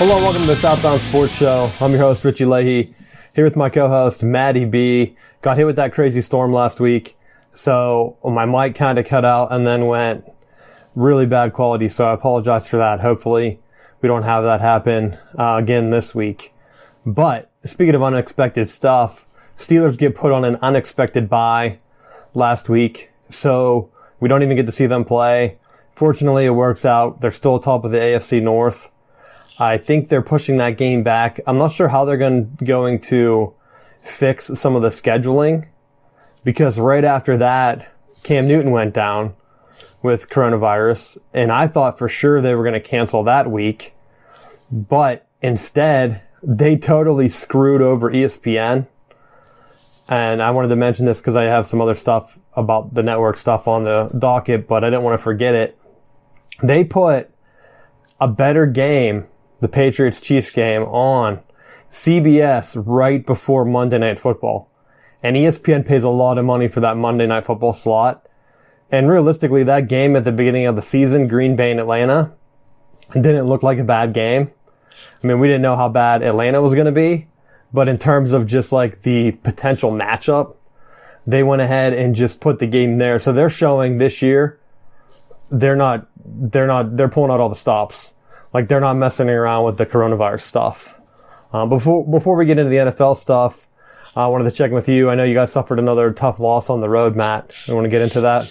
Hello, welcome to the Southbound Sports Show. I'm your host, Richie Leahy, here with my co-host, Maddie B. Got hit with that crazy storm last week, so my mic kind of cut out and then went really bad quality, so I apologize for that. Hopefully, we don't have that happen again this week. But, speaking of unexpected stuff, Steelers get put on an unexpected bye last week, so we don't even get to see them play. Fortunately, it works out. They're still atop of the AFC North. I think they're pushing that game back. I'm not sure how they're going to fix some of the scheduling, because right after that, Cam Newton went down with coronavirus, and I thought for sure they were going to cancel that week, but instead, they totally screwed over ESPN. And I wanted to mention this because I have some other stuff about the network stuff on the docket, but I didn't want to forget it. They put a better game, the Patriots-Chiefs game, on CBS right before Monday Night Football. And ESPN pays a lot of money for that Monday Night Football slot. And realistically, that game at the beginning of the season, Green Bay and Atlanta, it didn't look like a bad game. I mean, we didn't know how bad Atlanta was going to be. But in terms of just like the potential matchup, they went ahead and just put the game there. So they're showing this year, they're pulling out all the stops. Like, they're not messing around with the coronavirus stuff. Before we get into the NFL stuff, I wanted to check in with you. I know you guys suffered another tough loss on the road, Matt. You want to get into that?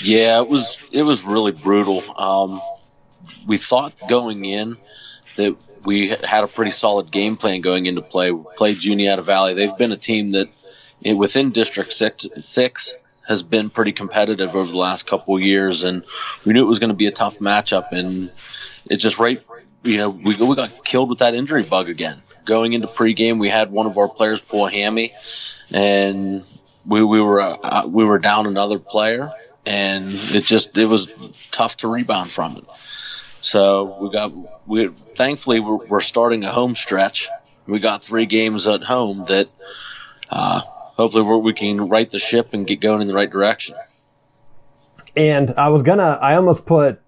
Yeah, it was really brutal. We thought going in that we had a pretty solid game plan going into play. We played Juniata Valley. They've been a team that within District 6 has been pretty competitive over the last couple of years, and we knew it was going to be a tough matchup, and it just we got killed with that injury bug again. Going into pregame, we had one of our players pull a hammy, and we were down another player, and it was tough to rebound from it. So thankfully we're starting a home stretch. We got 3 games at home that hopefully we can right the ship and get going in the right direction. And I almost put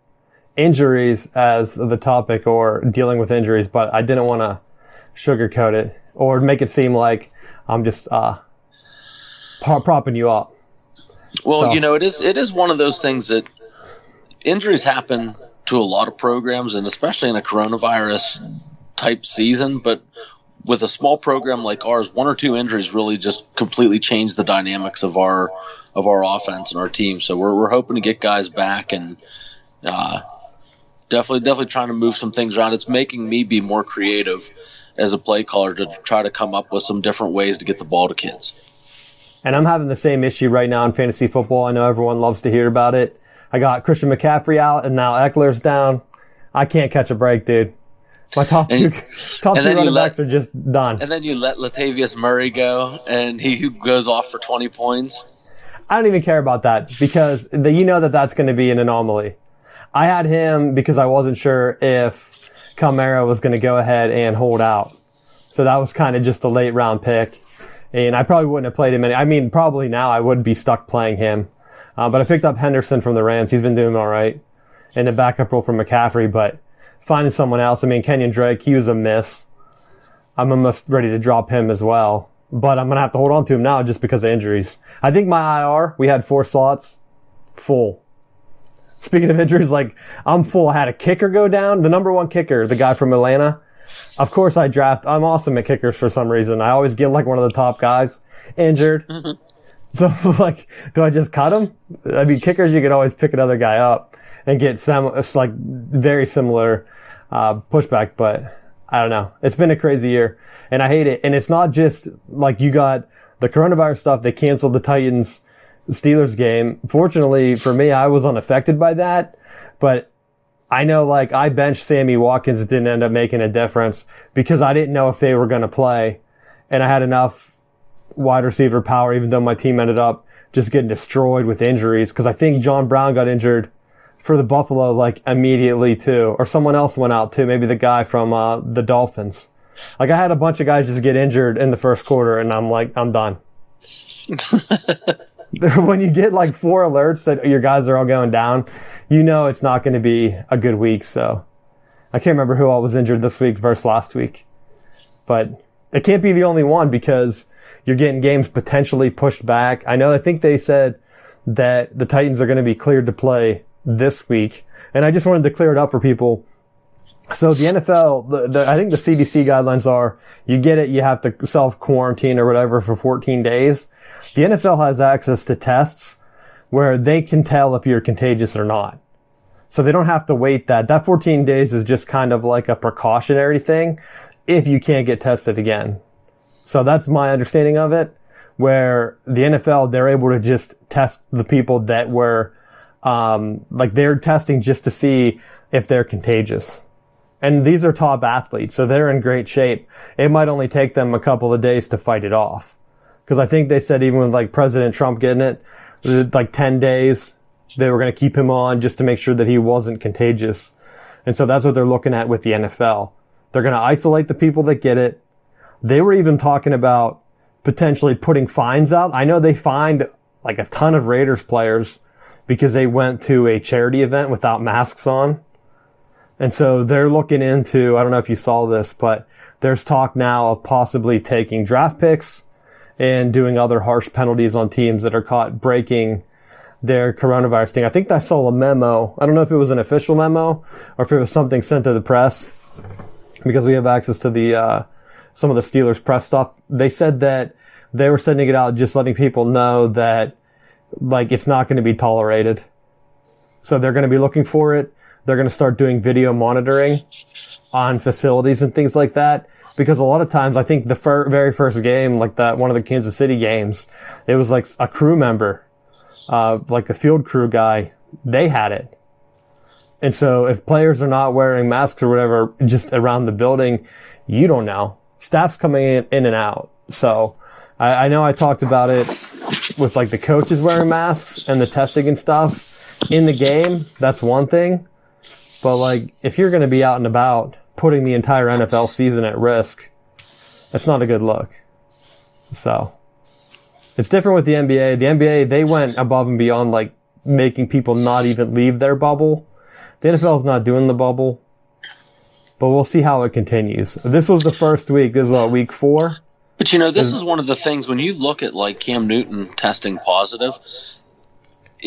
injuries as the topic, or dealing with injuries, but I didn't want to sugarcoat it or make it seem like I'm just propping you up. Well, so, it is one of those things that injuries happen to a lot of programs, and especially in a coronavirus type season. But with a small program like ours, 1 or 2 injuries really just completely change the dynamics of our offense and our team. So we're hoping to get guys back, and definitely trying to move some things around. It's making me be more creative as a play caller to try to come up with some different ways to get the ball to kids. And I'm having the same issue right now in fantasy football. I know everyone loves to hear about it. I got Christian McCaffrey out, and now Eckler's down. I can't catch a break, dude. My top two running backs are just done. And then you let Latavius Murray go, and he goes off for 20 points. I don't even care about that, because that's going to be an anomaly. I had him because I wasn't sure if Camara was going to go ahead and hold out. So that was kind of just a late round pick. And I probably wouldn't have played him probably now I would be stuck playing him. But I picked up Henderson from the Rams. He's been doing all right in the backup role for McCaffrey. But finding someone else, Kenyon Drake, he was a miss. I'm almost ready to drop him as well. But I'm going to have to hold on to him now just because of injuries. I think my IR, we had 4 slots full. Speaking of injuries, I'm full. I had a kicker go down. The number 1 kicker, the guy from Atlanta. Of course I'm awesome at kickers for some reason. I always get one of the top guys injured. Mm-hmm. So, do I just cut him? Kickers, you can always pick another guy up and get very similar pushback, but I don't know. It's been a crazy year, and I hate it. And it's not just you got the coronavirus stuff. They canceled the Titans-Steelers game. Fortunately for me, I was unaffected by that, but I know I benched Sammy Watkins. It didn't end up making a difference because I didn't know if they were going to play, and I had enough wide receiver power, even though my team ended up just getting destroyed with injuries, because I think John Brown got injured for the Buffalo immediately too, or someone else went out too, maybe the guy from the Dolphins. I had a bunch of guys just get injured in the first quarter, and I'm done. When you get 4 alerts that your guys are all going down, it's not going to be a good week. So I can't remember who all was injured this week versus last week. But it can't be the only one because you're getting games potentially pushed back. I think they said that the Titans are going to be cleared to play this week. And I just wanted to clear it up for people. So the NFL, I think the CDC guidelines are, you get it, you have to self-quarantine or whatever for 14 days. The NFL has access to tests where they can tell if you're contagious or not. So they don't have to wait that. That 14 days is just kind of like a precautionary thing if you can't get tested again. So that's my understanding of it, where the NFL, they're able to just test the people that were, they're testing just to see if they're contagious. And these are top athletes, so they're in great shape. It might only take them a couple of days to fight it off. Because I think they said even with like President Trump getting it, like 10 days, they were going to keep him on just to make sure that he wasn't contagious. And so that's what they're looking at with the NFL. They're going to isolate the people that get it. They were even talking about potentially putting fines out. I know they fined like a ton of Raiders players because they went to a charity event without masks on. And so they're looking into, I don't know if you saw this, but there's talk now of possibly taking draft picks and doing other harsh penalties on teams that are caught breaking their coronavirus thing. I think I saw a memo. I don't know if it was an official memo or if it was something sent to the press because we have access to the some of the Steelers press stuff. They said that they were sending it out just letting people know that like it's not going to be tolerated. So they're going to be looking for it. They're going to start doing video monitoring on facilities and things like that. Because a lot of times, I think the very first game, like that one of the Kansas City games, it was like a crew member, like a field crew guy, they had it. And so if players are not wearing masks or whatever, just around the building, you don't know. Staff's coming in and out. So I know I talked about it with like the coaches wearing masks and the testing and stuff in the game. That's one thing. But like, if you're going to be out and about putting the entire NFL season at risk, that's not a good look. So it's different with the NBA. The NBA, they went above and beyond like making people not even leave their bubble. The NFL is not doing the bubble, but we'll see how it continues. This was the first week. This is week 4. But this is one of the things when you look at like Cam Newton testing positive,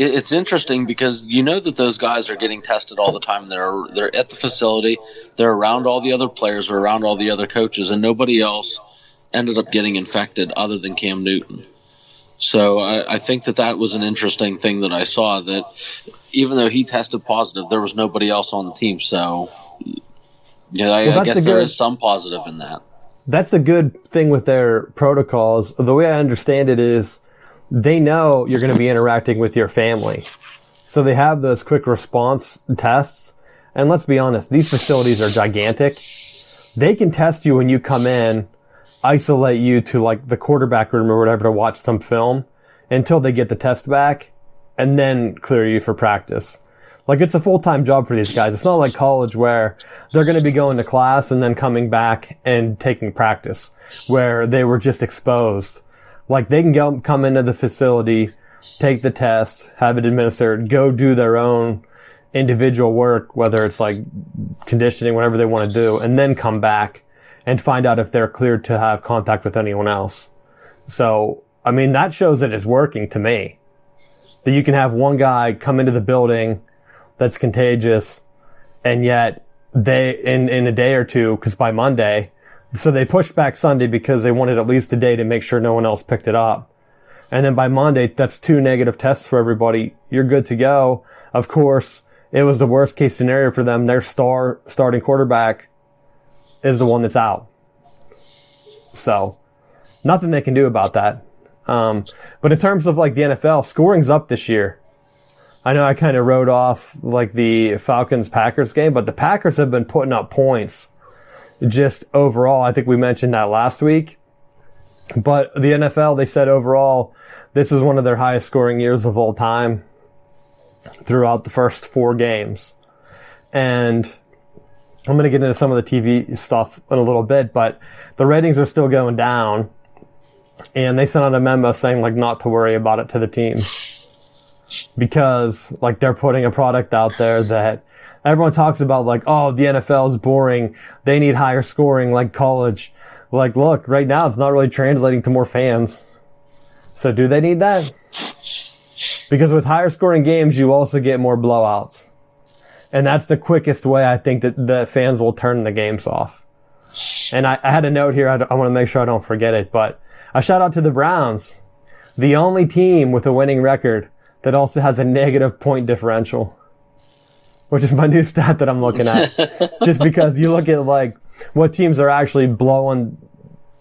it's interesting because that those guys are getting tested all the time. They're at the facility. They're around all the other players. They're around all the other coaches, and nobody else ended up getting infected other than Cam Newton. So I think that was an interesting thing that I saw, that even though he tested positive, there was nobody else on the team. So I guess there is some positive in that. That's a good thing with their protocols. The way I understand it is they know you're going to be interacting with your family. So they have those quick response tests. And let's be honest, these facilities are gigantic. They can test you when you come in, isolate you to like the quarterback room or whatever to watch some film until they get the test back and then clear you for practice. Like it's a full-time job for these guys. It's not like college where they're going to be going to class and then coming back and taking practice where they were just exposed. Like they can come into the facility, take the test, have it administered, go do their own individual work, whether it's like conditioning, whatever they want to do, and then come back and find out if they're cleared to have contact with anyone else. So, I mean, that shows that it's working to me. That you can have one guy come into the building that's contagious, and yet they, in a day or two, because by Monday, so they pushed back Sunday because they wanted at least a day to make sure no one else picked it up. And then by Monday, that's 2 negative tests for everybody. You're good to go. Of course, it was the worst case scenario for them. Their starting quarterback is the one that's out. So, nothing they can do about that. But in terms of like the NFL, scoring's up this year. I know I kind of wrote off like the Falcons-Packers game, but the Packers have been putting up points just overall. I think we mentioned that last week. But the NFL, they said overall, this is one of their highest scoring years of all time throughout the first 4 games. And I'm going to get into some of the TV stuff in a little bit, but the ratings are still going down. And they sent out a memo saying like not to worry about it to the teams. Because like they're putting a product out there that Everyone talks about like, oh, the NFL is boring. They need higher scoring like college. Like, look, right now it's not really translating to more fans. So do they need that? Because with higher scoring games, you also get more blowouts. And that's the quickest way I think that the fans will turn the games off. And I had a note here. I want to make sure I don't forget it. But a shout out to the Browns. The only team with a winning record that also has a negative point differential. Which is my new stat that I'm looking at. Just because you look at like what teams are actually blowing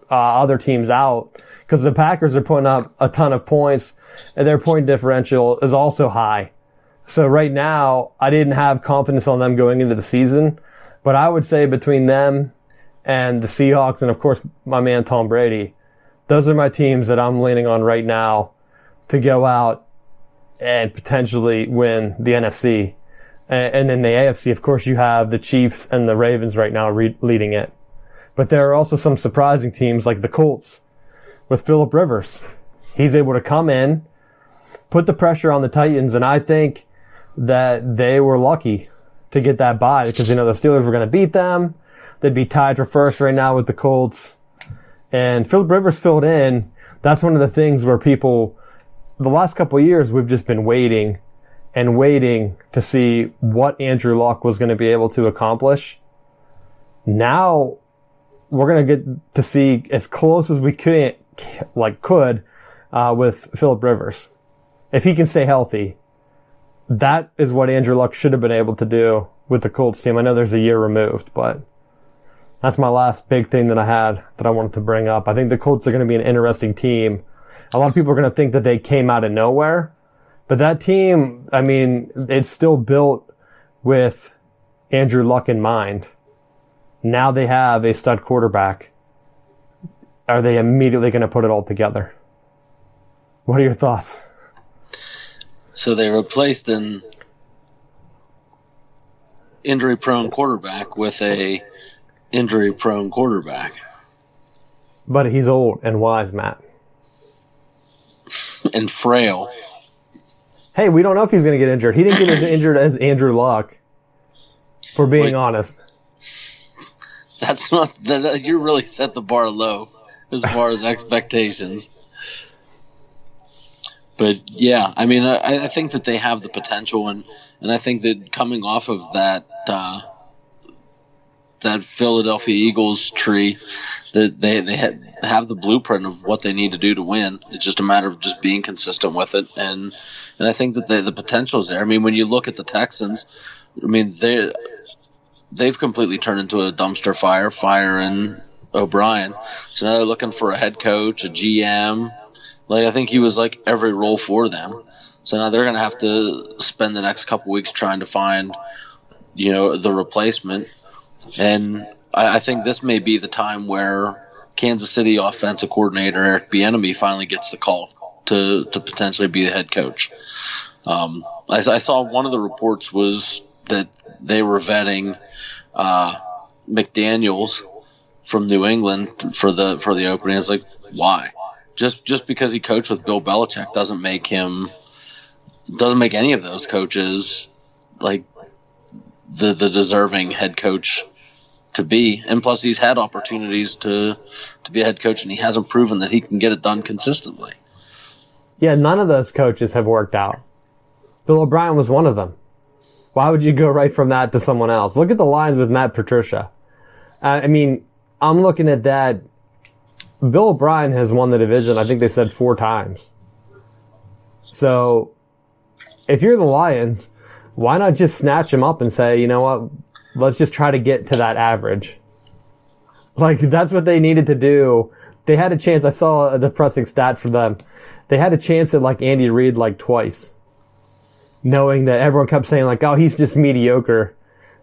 other teams out. Because the Packers are putting up a ton of points and their point differential is also high. So right now, I didn't have confidence on them going into the season, but I would say between them and the Seahawks and, of course, my man Tom Brady, those are my teams that I'm leaning on right now to go out and potentially win the NFC. And then the AFC, of course, you have the Chiefs and the Ravens right now leading it. But there are also some surprising teams like the Colts with Phillip Rivers. He's able to come in, put the pressure on the Titans, and I think that they were lucky to get that bye because, the Steelers were going to beat them. They'd be tied for first right now with the Colts. And Phillip Rivers filled in. That's one of the things where people, the last couple of years, we've just been waiting and waiting to see what Andrew Luck was going to be able to accomplish. Now, we're going to get to see as close as we could with Phillip Rivers. If he can stay healthy, that is what Andrew Luck should have been able to do with the Colts team. I know there's a year removed, but that's my last big thing that I had that I wanted to bring up. I think the Colts are going to be an interesting team. A lot of people are going to think that they came out of nowhere, but that team, I mean, it's still built with Andrew Luck in mind. Now they have a stud quarterback. Are they immediately going to put it all together? What are your thoughts? So they replaced an injury-prone quarterback with a injury-prone quarterback. But he's old and wise, Matt. And frail. Hey, we don't know if he's going to get injured. He didn't get as injured as Andrew Luck, for being honest. That's not... you really set the bar low as far as expectations. But, yeah, I mean, I think that they have the potential, and I think that coming off of that Philadelphia Eagles tree, that they have the blueprint of what they need to do to win. It's just a matter of just being consistent with it, and I think that the potential is there. I mean, when you look at the Texans, I mean, they've completely turned into a dumpster fire, firing O'Brien. So now they're looking for a head coach, a GM. Like, I think he was like every role for them. So now they're going to have to spend the next couple weeks trying to find, the replacement. And I think this may be the time where Kansas City offensive coordinator Eric Bieniemy finally gets the call to potentially be the head coach. I saw one of the reports was that they were vetting McDaniels from New England for the opening. It's like, why? Just because he coached with Bill Belichick doesn't make any of those coaches like the deserving head coach to be. And plus, he's had opportunities to be a head coach, and he hasn't proven that he can get it done consistently. Yeah, none of those coaches have worked out. Bill O'Brien was one of them. Why would you go right from that to someone else? Look at the lines with Matt Patricia. I mean, I'm looking at that. Bill O'Brien has won the division, I think they said 4 times. So, if you're the Lions, why not just snatch him up and say, you know what, let's just try to get to that average. Like, that's what they needed to do. They had a chance. I saw a depressing stat for them. They had a chance at, like, Andy Reid, like, twice. Knowing that everyone kept saying, like, oh, he's just mediocre.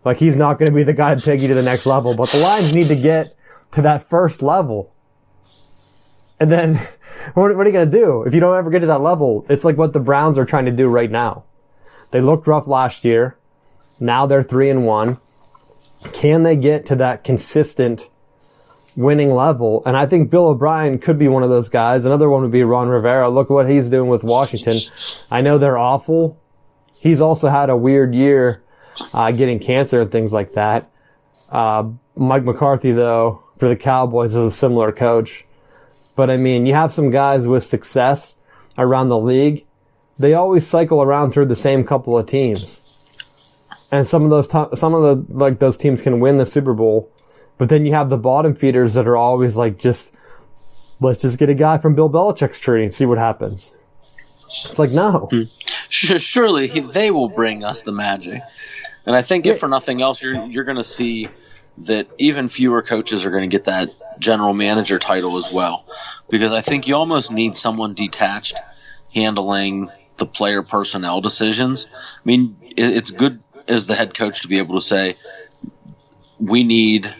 Like, he's not going to be the guy to take you to the next level. But the Lions need to get to that first level. And then, what are you going to do? If you don't ever get to that level, it's like what the Browns are trying to do right now. They looked rough last year. Now they're 3-1. Can they get to that consistent winning level? And I think Bill O'Brien could be one of those guys. Another one would be Ron Rivera. Look what he's doing with Washington. I know they're awful. He's also had a weird year getting cancer and things like that. Mike McCarthy, though, for the Cowboys is a similar coach. But, I mean, you have some guys with success around the league. They always cycle around through the same couple of teams. And some of those teams can win the Super Bowl. But then you have the bottom feeders that are always like, let's just get a guy from Bill Belichick's tree and see what happens. It's like, no. Surely they will bring us the magic. And I think if for nothing else, you're going to see that even fewer coaches are going to get that general manager title as well. Because I think you almost need someone detached handling the player personnel decisions. I mean, it's good as the head coach to be able to say, we need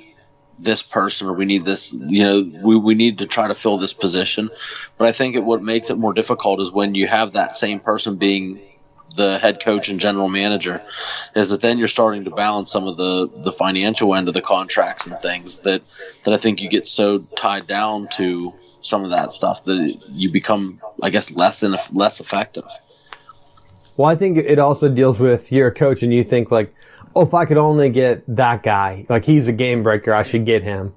this person, or we need this, we need to try to fill this position. But I think what makes it more difficult is when you have that same person being the head coach and general manager, is that then you're starting to balance some of the financial end of the contracts and things that I think you get so tied down to some of that stuff that you become, I guess, less effective. Well, I think it also deals with you're a coach and you think like, oh, if I could only get that guy, like he's a game breaker, I should get him.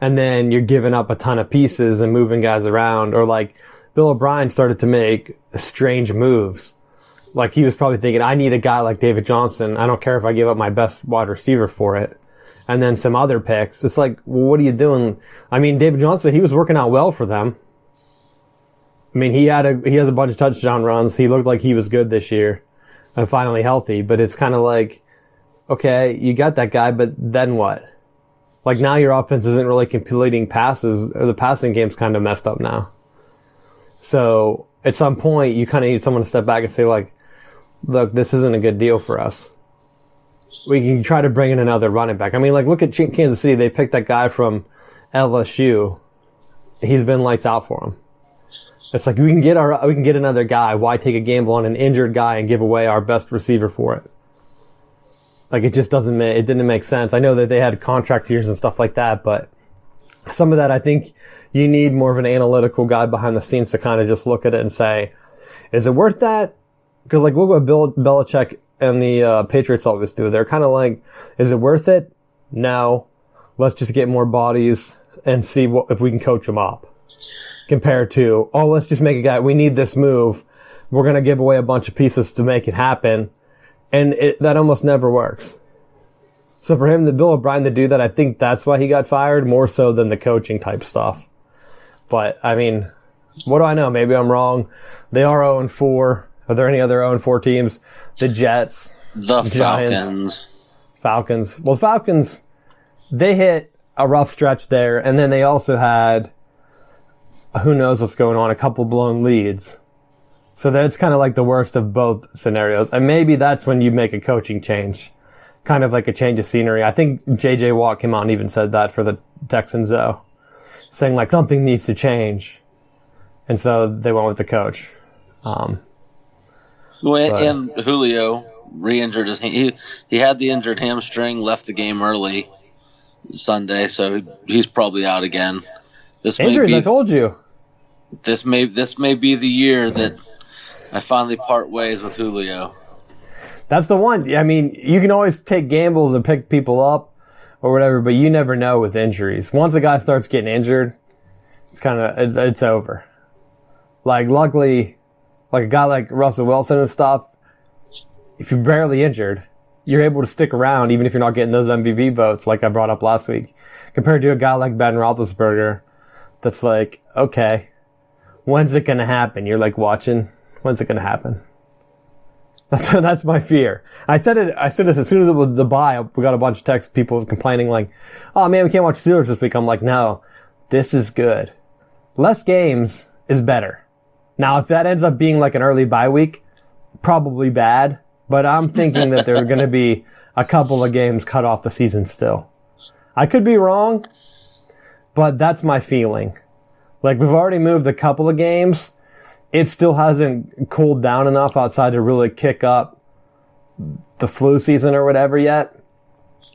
And then you're giving up a ton of pieces and moving guys around. Or like Bill O'Brien started to make strange moves. Like he was probably thinking, I need a guy like David Johnson. I don't care if I give up my best wide receiver for it. And then some other picks. It's like, well, what are you doing? I mean, David Johnson, he was working out well for them. I mean, he has a bunch of touchdown runs. He looked like he was good this year and finally healthy. But it's kind of like, okay, you got that guy, but then what? Like now your offense isn't really completing passes, or the passing game's kind of messed up now. So at some point you kind of need someone to step back and say like, look, this isn't a good deal for us. We can try to bring in another running back. I mean, like look at Kansas City. They picked that guy from LSU. He's been lights out for them. It's like we can get another guy. Why take a gamble on an injured guy and give away our best receiver for it? Like it just didn't make sense. I know that they had contract years and stuff like that, but some of that I think you need more of an analytical guy behind the scenes to kind of just look at it and say, is it worth that? Because like look what Bill Belichick and the Patriots always do. They're kind of like, is it worth it? No. Let's just get more bodies and see if we can coach them up. Compared to, oh, let's just make a guy. We need this move. We're going to give away a bunch of pieces to make it happen. And that almost never works. So for him, Bill O'Brien to do that, I think that's why he got fired, more so than the coaching type stuff. But, I mean, what do I know? Maybe I'm wrong. They are 0-4. Are there any other 0-4 teams? The Jets. The Giants, Falcons. Well, Falcons, they hit a rough stretch there, and then they also had, who knows what's going on, a couple blown leads. So that's kind of like the worst of both scenarios. And maybe that's when you make a coaching change. Kind of like a change of scenery. I think J.J. Watt came out and even said that for the Texans, though. Saying, like, something needs to change. And so they went with the coach. And Julio re-injured his hand. He had the injured hamstring, left the game early Sunday, so he's probably out again. Injuries, I told you. This may be the year that I finally part ways with Julio. That's the one. I mean, you can always take gambles and pick people up or whatever, but you never know with injuries. Once a guy starts getting injured, it's over. Like, luckily, like a guy like Russell Wilson and stuff, if you're barely injured, you're able to stick around even if you're not getting those MVP votes like I brought up last week. Compared to a guy like Ben Roethlisberger that's like, okay, when's it going to happen? You're like watching, when's it going to happen? That's my fear. I said this as soon as it was the bye. We got a bunch of texts, people complaining like, oh man, we can't watch Steelers this week. I'm like, no, this is good. Less games is better. Now, if that ends up being like an early bye week, probably bad, but I'm thinking that there are going to be a couple of games cut off the season still. I could be wrong, but that's my feeling. Like, we've already moved a couple of games. It still hasn't cooled down enough outside to really kick up the flu season or whatever yet.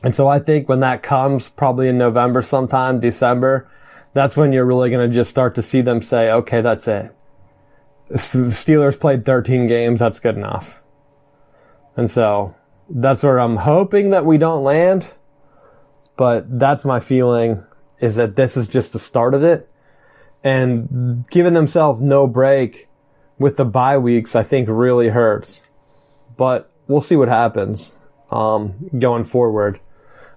And so I think when that comes, probably in November sometime, December, that's when you're really going to just start to see them say, okay, that's it. The Steelers played 13 games. That's good enough. And so That's where I'm hoping that we don't land. But that's my feeling, is that this is just the start of it. And giving themselves no break with the bye weeks, I think really hurts. But we'll see what happens going forward.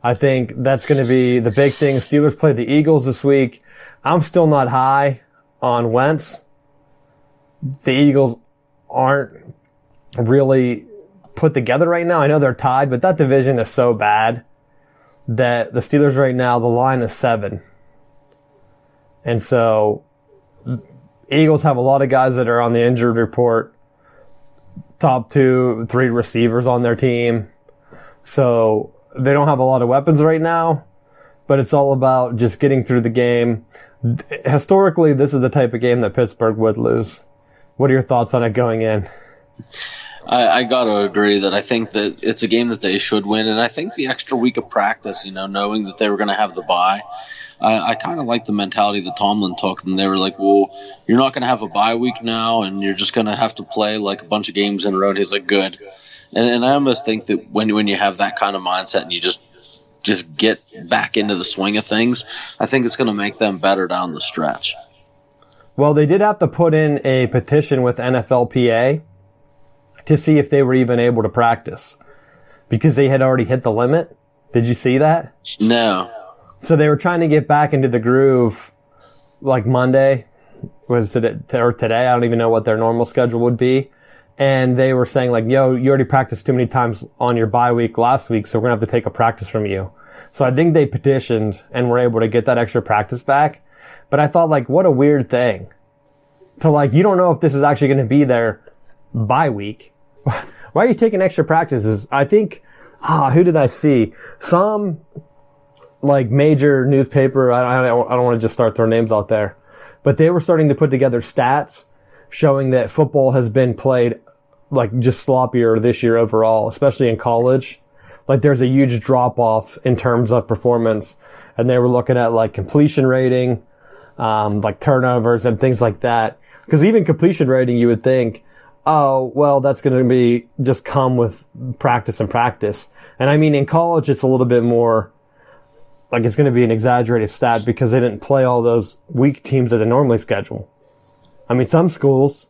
I think that's going to be the big thing. Steelers play the Eagles this week. I'm still not high on Wentz. The Eagles aren't really put together right now. I know they're tied, but that division is so bad that the Steelers right now, the line is 7. And so Eagles have a lot of guys that are on the injured report. Top 2, 3 receivers on their team. So they don't have a lot of weapons right now, but it's all about just getting through the game. Historically, this is the type of game that Pittsburgh would lose. What are your thoughts on it going in? I got to agree that I think that it's a game that they should win, and I think the extra week of practice, knowing that they were going to have the bye, I kind of like the mentality that Tomlin took, and they were like, well, you're not going to have a bye week now, and you're just going to have to play like a bunch of games in a row. And he's like, good. And I almost think that when you have that kind of mindset and you just get back into the swing of things, I think it's going to make them better down the stretch. Well, they did have to put in a petition with NFLPA to see if they were even able to practice because they had already hit the limit. Did you see that? No. So they were trying to get back into the groove like Monday. Was it or today? I don't even know what their normal schedule would be. And they were saying like, yo, you already practiced too many times on your bye week last week, so we're going to have to take a practice from you. So I think they petitioned and were able to get that extra practice back. But I thought, like, what a weird thing. To, like, you don't know if this is actually going to be their bye week. Why are you taking extra practices? I think, who did I see? Some, like, major newspaper, I don't want to just start throwing names out there, but they were starting to put together stats showing that football has been played, like, just sloppier this year overall, especially in college. Like, there's a huge drop-off in terms of performance. And they were looking at, like, completion rating, like turnovers and things like that. Because even completion rating, you would think, oh, well, that's going to be just come with practice and practice. And I mean, in college, it's a little bit more, like, it's going to be an exaggerated stat because they didn't play all those weak teams that they normally schedule. I mean, some schools,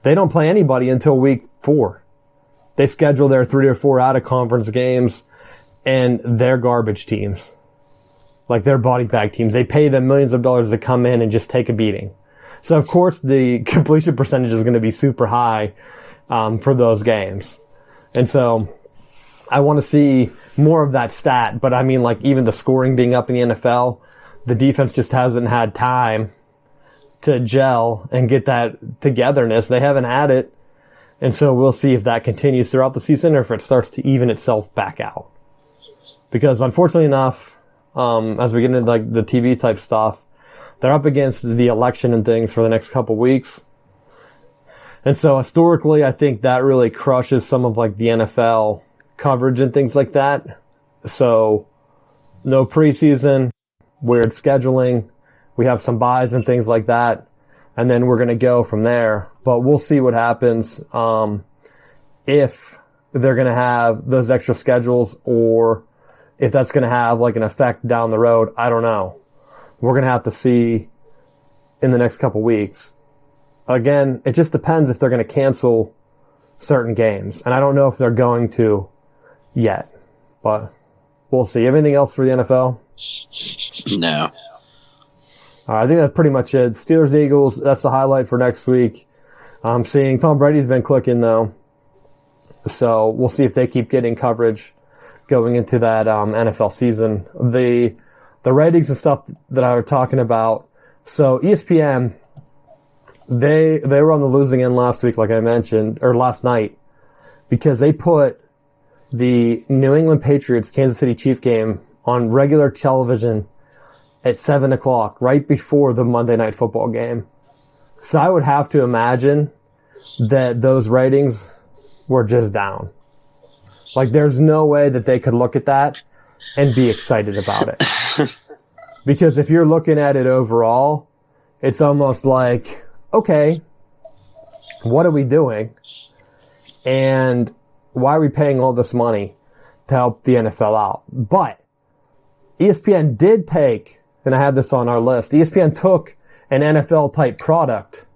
they don't play anybody until week 4. They schedule their 3 or 4 out-of-conference games, and they're garbage teams. Like, they're body bag teams. They pay them millions of dollars to come in and just take a beating. So, of course, the completion percentage is going to be super high for those games. And so, I want to see more of that stat. But, I mean, like, even the scoring being up in the NFL, the defense just hasn't had time to gel and get that togetherness. They haven't had it. And so we'll see if that continues throughout the season or if it starts to even itself back out. Because unfortunately enough, as we get into like the TV type stuff, they're up against the election and things for the next couple weeks. And so historically, I think that really crushes some of like the NFL coverage and things like that. So no preseason, weird scheduling. We have some buys and things like that. And then we're going to go from there. But we'll see what happens if they're going to have those extra schedules or if that's going to have like an effect down the road. I don't know. We're going to have to see in the next couple weeks. Again, it just depends if they're going to cancel certain games. And I don't know if they're going to yet. But we'll see. Anything else for the NFL? No. All right, I think that's pretty much it. Steelers, Eagles, that's the highlight for next week. I'm seeing Tom Brady's been clicking, though. So we'll see if they keep getting coverage going into that NFL season. The ratings and stuff that I was talking about. So ESPN, they were on the losing end last week, like I mentioned, or last night, because they put the New England Patriots Kansas City Chiefs game on regular television at 7 o'clock, right before the Monday Night Football game. So I would have to imagine that those ratings were just down. Like, there's no way that they could look at that and be excited about it. Because if you're looking at it overall, it's almost like, okay, what are we doing? And why are we paying all this money to help the NFL out? But ESPN did take, and I have this on our list, ESPN took an NFL type product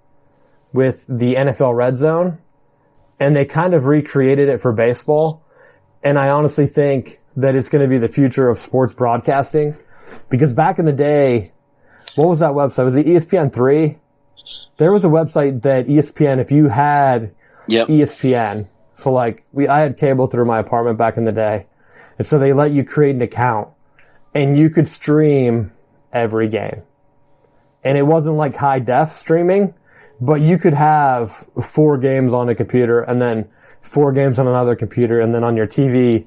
with the NFL Red Zone, and they kind of recreated it for baseball. And I honestly think that it's going to be the future of sports broadcasting, because back in the day, what was that website? Was it ESPN 3? There was a website that ESPN, if you had ESPN, so like I had cable through my apartment back in the day, and so they let you create an account, and you could stream every game. And it wasn't like high def streaming, but you could have 4 games on a computer and then 4 games on another computer, and then on your TV,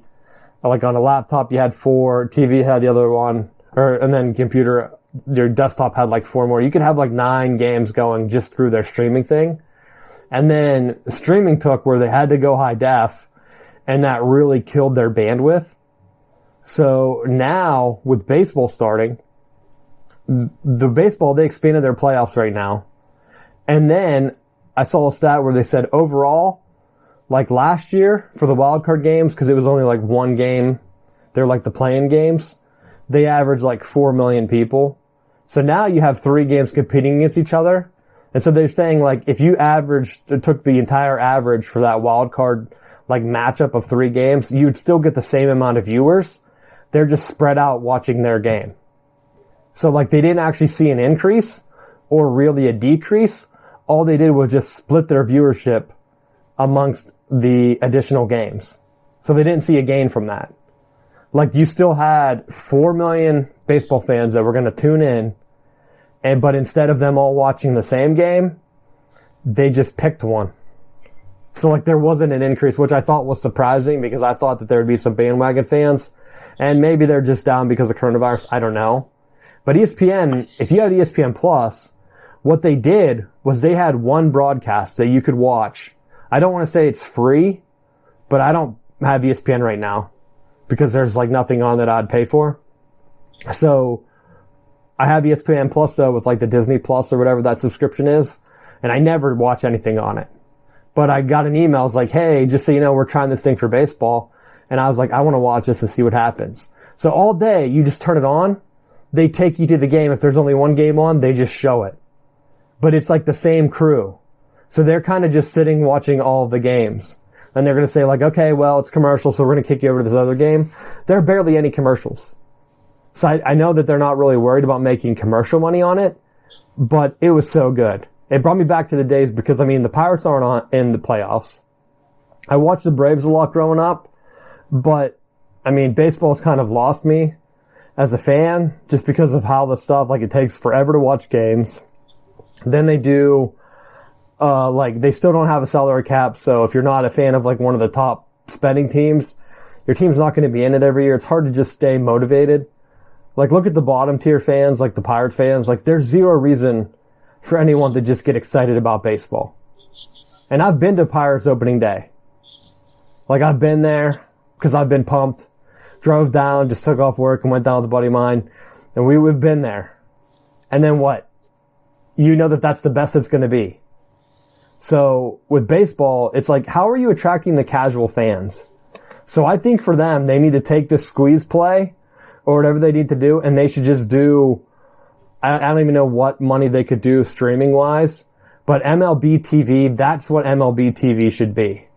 like on a laptop, you had 4, TV had the other one, and then computer, your desktop had like 4 more. You could have like 9 games going just through their streaming thing. And then streaming took where they had to go high def, and that really killed their bandwidth. So now with baseball starting, the baseball, they expanded their playoffs right now. And then I saw a stat where they said overall, like last year for the wild card games, because it was only like 1 game, they're like the play-in games, they averaged like 4 million people. So now you have 3 games competing against each other. And so they're saying like if you took the entire average for that wild card like matchup of 3 games, you would still get the same amount of viewers. They're just spread out watching their game. So like they didn't actually see an increase or really a decrease. All they did was just split their viewership amongst the additional games. So they didn't see a gain from that. Like you still had 4 million baseball fans that were going to tune in, but instead of them all watching the same game, they just picked one. So like there wasn't an increase, which I thought was surprising because I thought that there would be some bandwagon fans, and maybe they're just down because of coronavirus. I don't know. But ESPN, if you had ESPN Plus, what they did was they had one broadcast that you could watch. I don't want to say it's free, but I don't have ESPN right now because there's like nothing on that I'd pay for. So I have ESPN Plus though with like the Disney Plus or whatever that subscription is, and I never watch anything on it. But I got an email. It's like, hey, just so you know, we're trying this thing for baseball. And I was like, I want to watch this and see what happens. So all day, you just turn it on. They take you to the game. If there's only one game on, they just show it. But it's like the same crew. So they're kind of just sitting watching all of the games. And they're going to say like, okay, well, it's commercial, so we're going to kick you over to this other game. There are barely any commercials. So I know that they're not really worried about making commercial money on it, but it was so good. It brought me back to the days because, I mean, the Pirates aren't in the playoffs. I watched the Braves a lot growing up, but, I mean, baseball's kind of lost me as a fan just because of how the stuff, like, it takes forever to watch games. Then they do, they still don't have a salary cap, so if you're not a fan of, like, one of the top spending teams, your team's not going to be in it every year. It's hard to just stay motivated. Like, look at the bottom tier fans, like the Pirate fans. Like, there's zero reason for anyone to just get excited about baseball. And I've been to Pirates opening day. Like, I've been there because I've been pumped. Drove down, just took off work and went down with a buddy of mine. And we've been there. And then what? You know that that's the best it's going to be. So with baseball, it's like, how are you attracting the casual fans? So I think for them, they need to take this squeeze play or whatever they need to do, and they should just do, I don't even know what money they could do streaming wise, but MLB TV, that's what MLB TV should be.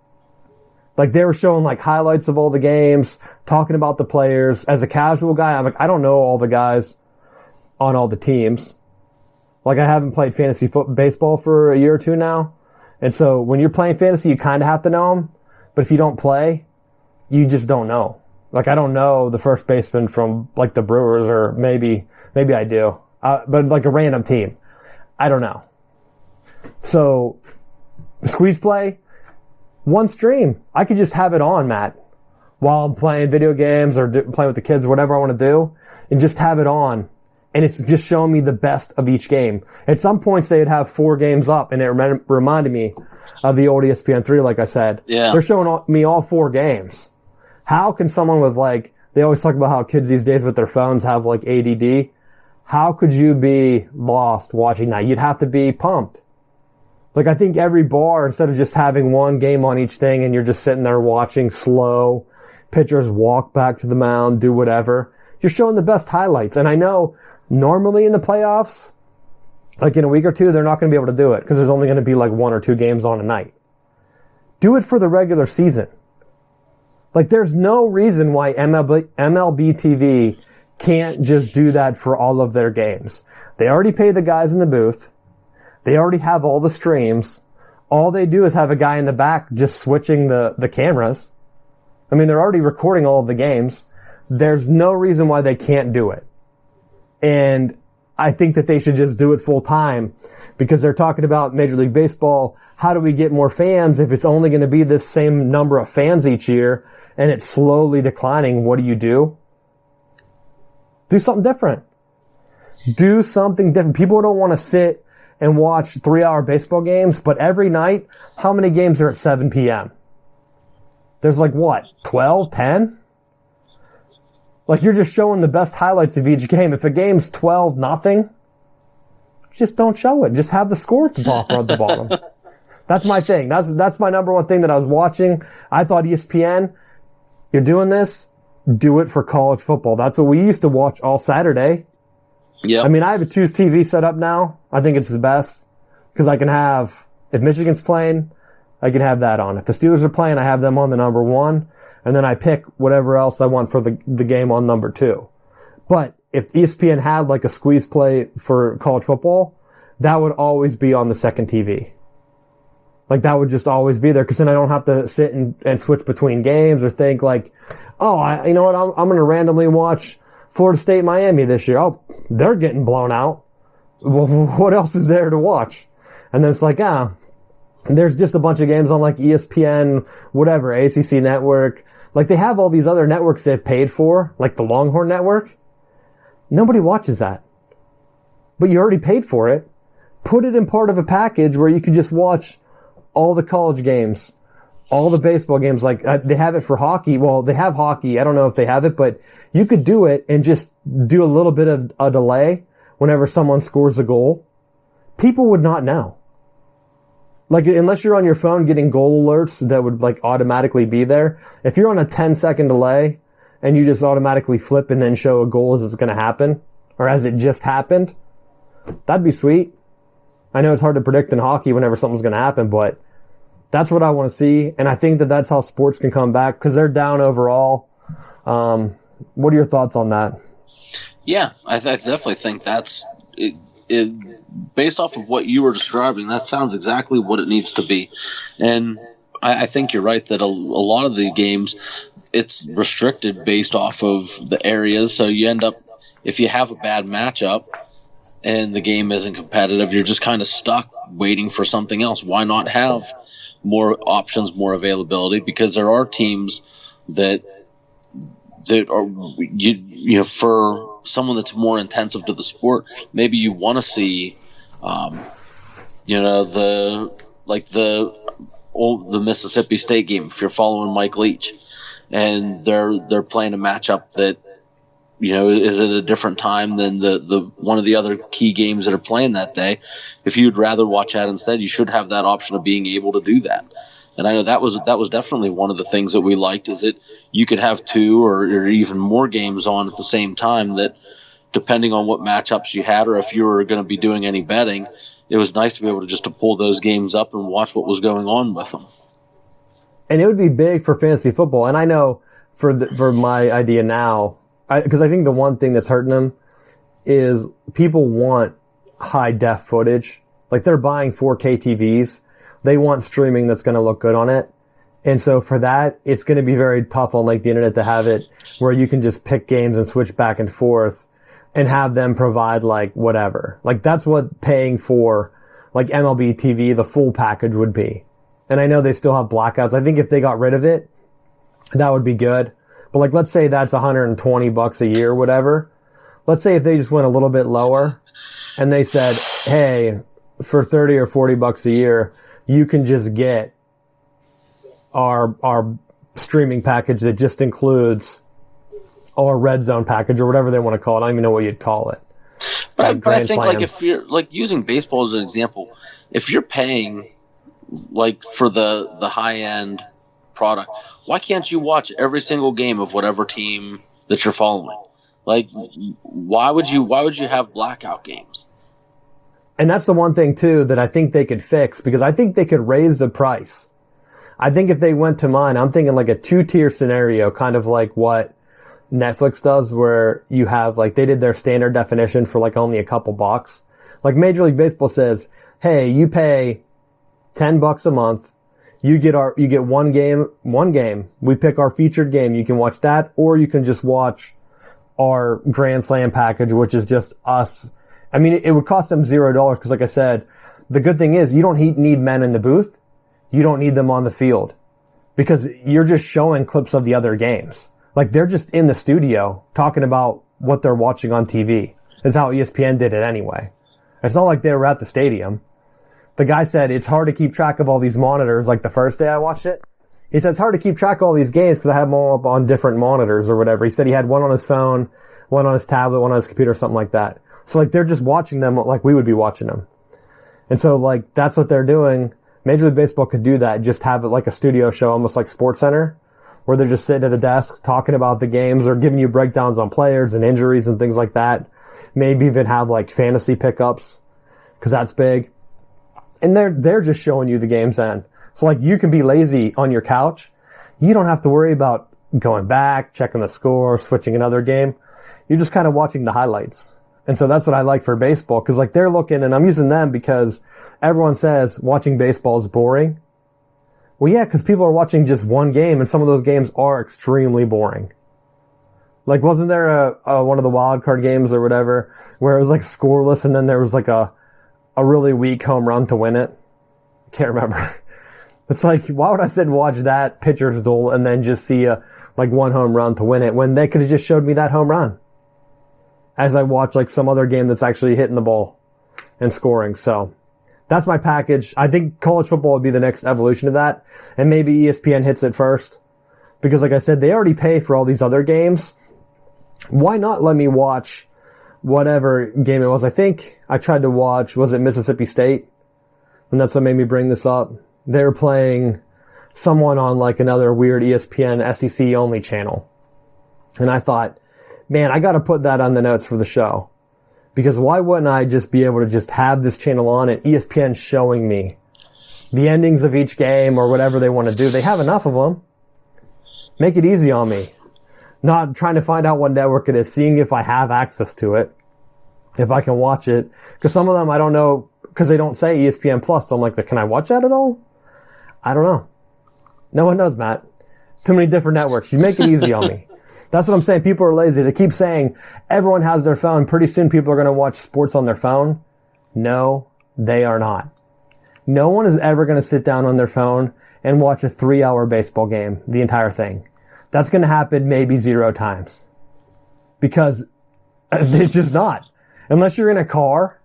Like they were showing like highlights of all the games, talking about the players. As a casual guy, I'm like, I don't know all the guys on all the teams. Like I haven't played fantasy baseball for a year or two now. And so when you're playing fantasy, you kind of have to know them. But if you don't play, you just don't know. Like I don't know the first baseman from like the Brewers, or maybe I do. But like a random team. I don't know. So squeeze play, one stream. I could just have it on, Matt, while I'm playing video games or playing with the kids or whatever I want to do, and just have it on. And it's just showing me the best of each game. At some points, they'd have 4 games up, and it reminded me of the old ESPN 3, like I said. Yeah. They're showing me all 4 games. How can someone with like, they always talk about how kids these days with their phones have like ADD. How could you be lost watching that? You'd have to be pumped. Like, I think every bar, instead of just having one game on each thing and you're just sitting there watching slow pitchers walk back to the mound, do whatever, you're showing the best highlights. And I know normally in the playoffs, like in a week or two, they're not going to be able to do it because there's only going to be like 1 or 2 games on a night. Do it for the regular season. Like, there's no reason why MLB TV can't just do that for all of their games. They already pay the guys in the booth. They already have all the streams. All they do is have a guy in the back just switching the cameras. I mean, they're already recording all of the games. There's no reason why they can't do it. And I think that they should just do it full time because they're talking about Major League Baseball. How do we get more fans if it's only going to be this same number of fans each year and it's slowly declining? What do? Do something different. Do something different. People don't want to sit and watch 3-hour baseball games, but every night, how many games are at 7 p.m.? There's like what, 12, 10? Like, you're just showing the best highlights of each game. If a game's 12-0, just don't show it. Just have the score at the bottom. That's my thing. That's my number one thing that I was watching. I thought ESPN, you're doing this, do it for college football. That's what we used to watch all Saturday. Yeah. I mean, I have a Tues TV set up now. I think it's the best because I can have, if Michigan's playing, I can have that on. If the Steelers are playing, I have them on the number 1, and then I pick whatever else I want for the game on number 2. But if ESPN had like a squeeze play for college football, that would always be on the second TV. Like, that would just always be there because then I don't have to sit and switch between games or think like, oh, you know what, I'm going to randomly watch Florida State, Miami this year. Oh, they're getting blown out. Well, what else is there to watch? And then it's like, there's just a bunch of games on like ESPN, whatever, ACC network. Like, they have all these other networks they've paid for, like the Longhorn Network. Nobody watches that. But you already paid for it. Put it in part of a package where you could just watch all the college games, all the baseball games. Like, they have it for hockey. Well, they have hockey. I don't know if they have it, but you could do it and just do a little bit of a delay whenever someone scores a goal. People would not know. Like, unless you're on your phone getting goal alerts that would like automatically be there. If you're on a 10-second delay and you just automatically flip and then show a goal as it's going to happen or as it just happened, that'd be sweet. I know it's hard to predict in hockey whenever something's going to happen, but that's what I want to see. And I think that that's how sports can come back because they're down overall. What are your thoughts on that? Yeah, I definitely think that's it. Based off of what you were describing, that sounds exactly what it needs to be. And I think you're right that a lot of the games, it's restricted based off of the areas. So you end up, if you have a bad matchup and the game isn't competitive, you're just kind of stuck waiting for something else. Why not have more options, more availability? Because there are teams that are, you know, for someone that's more intensive to the sport, maybe you want to see, you know, the Mississippi State game. If you're following Mike Leach, and they're playing a matchup that, you know, is at a different time than the one of the other key games that are playing that day. If you'd rather watch that instead, you should have that option of being able to do that. And I know that was definitely one of the things that we liked, is that you could have 2 or even more games on at the same time, that depending on what matchups you had or if you were going to be doing any betting, it was nice to be able to just to pull those games up and watch what was going on with them. And it would be big for fantasy football. And I know for my idea now, because I think the one thing that's hurting them is people want high def footage. Like, they're buying 4K TVs. They want streaming that's going to look good on it. And so for that, it's going to be very tough on like the internet to have it where you can just pick games and switch back and forth and have them provide like whatever. Like, that's what paying for like MLB TV, the full package would be. And I know they still have blackouts. I think if they got rid of it, that would be good. But like, let's say that's $120 a year, whatever. Let's say if they just went a little bit lower and they said, hey, for 30 or $40 a year, you can just get our streaming package that just includes our red zone package or whatever they want to call it. I don't even know what you'd call it. But I Grand think Slam. like if you're like using baseball as an example, if you're paying like for the high end product, why can't you watch every single game of whatever team that you're following? Like, why would you have blackout games? And that's the one thing too that I think they could fix, because I think they could raise the price. I think if they went to mine, I'm thinking like a 2-tier scenario, kind of like what Netflix does, where you have like, they did their standard definition for like only a couple bucks. Like Major League Baseball says, hey, you pay $10 a month. You get one game. We pick our featured game. You can watch that, or you can just watch our Grand Slam package, which is just us. I mean, it would cost them $0 because, like I said, the good thing is you don't need men in the booth. You don't need them on the field because you're just showing clips of the other games. Like they're just in the studio talking about what they're watching on TV. That's how ESPN did it anyway. It's not like they were at the stadium. The guy said it's hard to keep track of all these monitors. Like the first day I watched it, he said it's hard to keep track of all these games because I have them all up on different monitors or whatever. He said he had one on his phone, one on his tablet, one on his computer, something like that. So like they're just watching them like we would be watching them. And so like that's what they're doing. Major League Baseball could do that. Just have it like a studio show, almost like SportsCenter, where they're just sitting at a desk talking about the games or giving you breakdowns on players and injuries and things like that. Maybe even have like fantasy pickups, because that's big. And they're just showing you the game's end. So like you can be lazy on your couch. You don't have to worry about going back, checking the score, switching another game. You're just kind of watching the highlights. And so that's what I like for baseball, because like they're looking, and I'm using them because everyone says watching baseball is boring. Well, yeah, because people are watching just one game, and some of those games are extremely boring. Like, wasn't there a one of the wild card games or whatever where it was like scoreless, and then there was like a really weak home run to win it? Can't remember. It's like, why would I sit and watch that pitcher's duel and then just see like one home run to win it when they could have just showed me that home run as I watch like some other game that's actually hitting the ball and scoring? So that's my package. I think college football would be the next evolution of that. And maybe ESPN hits it first, because like I said, they already pay for all these other games. Why not let me watch whatever game it was? I think I tried to watch, was it Mississippi State? And that's what made me bring this up. They were playing someone on like another weird ESPN SEC only channel. And I thought, man, I got to put that on the notes for the show, because why wouldn't I just be able to just have this channel on and ESPN showing me the endings of each game or whatever they want to do? They have enough of them. Make it easy on me. Not trying to find out what network it is, seeing if I have access to it, if I can watch it. Because some of them I don't know, because they don't say ESPN Plus. So I'm like, can I watch that at all? I don't know. No one knows, Matt. Too many different networks. You make it easy on me. That's what I'm saying. People are lazy. They keep saying everyone has their phone. Pretty soon people are going to watch sports on their phone. No, they are not. No one is ever going to sit down on their phone and watch a 3-hour baseball game, the entire thing. That's going to happen maybe 0 times. Because it's just not. Unless you're in a car.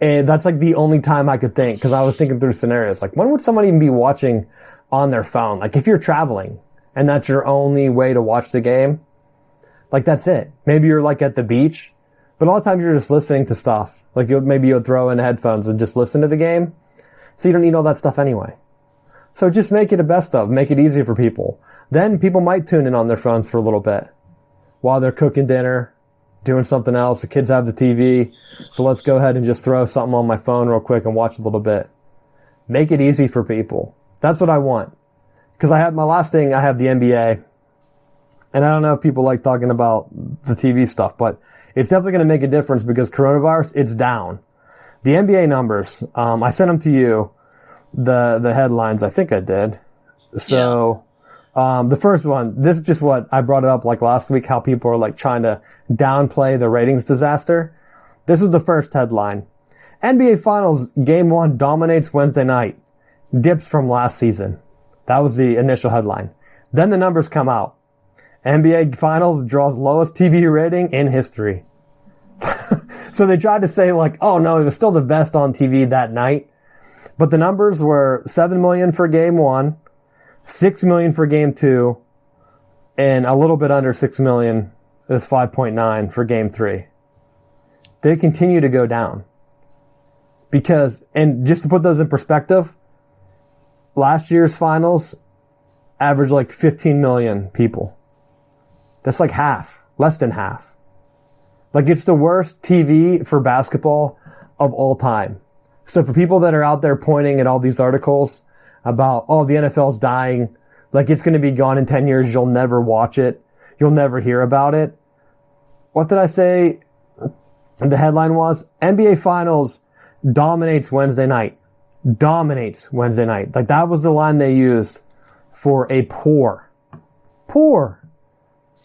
And that's like the only time I could think. Because I was thinking through scenarios. Like, when would someone even be watching on their phone? Like, if you're traveling and that's your only way to watch the game, like, that's it. Maybe you're like at the beach. But a lot of times you're just listening to stuff. Like, maybe you'll throw in headphones and just listen to the game. So you don't need all that stuff anyway. So just make it a best of. Make it easy for people. Then people might tune in on their phones for a little bit while they're cooking dinner, doing something else. The kids have the TV. So let's go ahead and just throw something on my phone real quick and watch a little bit. Make it easy for people. That's what I want. Because I have my last thing, I have the NBA. And I don't know if people like talking about the TV stuff, but it's definitely going to make a difference because coronavirus, it's down. The NBA numbers, I sent them to you, the headlines. I think I did. So, the first one, this is just what I brought it up like last week, how people are like trying to downplay the ratings disaster. This is the first headline. NBA Finals Game 1 dominates Wednesday night. Dips from last season. That was the initial headline. Then the numbers come out. NBA Finals draws lowest TV rating in history. So they tried to say like, oh no, it was still the best on TV that night. But the numbers were 7 million for Game 1, 6 million for Game 2, and a little bit under 6 million is 5.9 for Game 3. they continue to go down. Because, and just to put those in perspective, last year's finals averaged like 15 million people. That's like half, less than half. Like, it's the worst TV for basketball of all time. So for people that are out there pointing at all these articles about, oh, the NFL's dying, like it's going to be gone in 10 years, you'll never watch it, you'll never hear about it. What did I say? The headline was, NBA Finals dominates Wednesday night. Dominates Wednesday night. Like, that was the line they used for a poor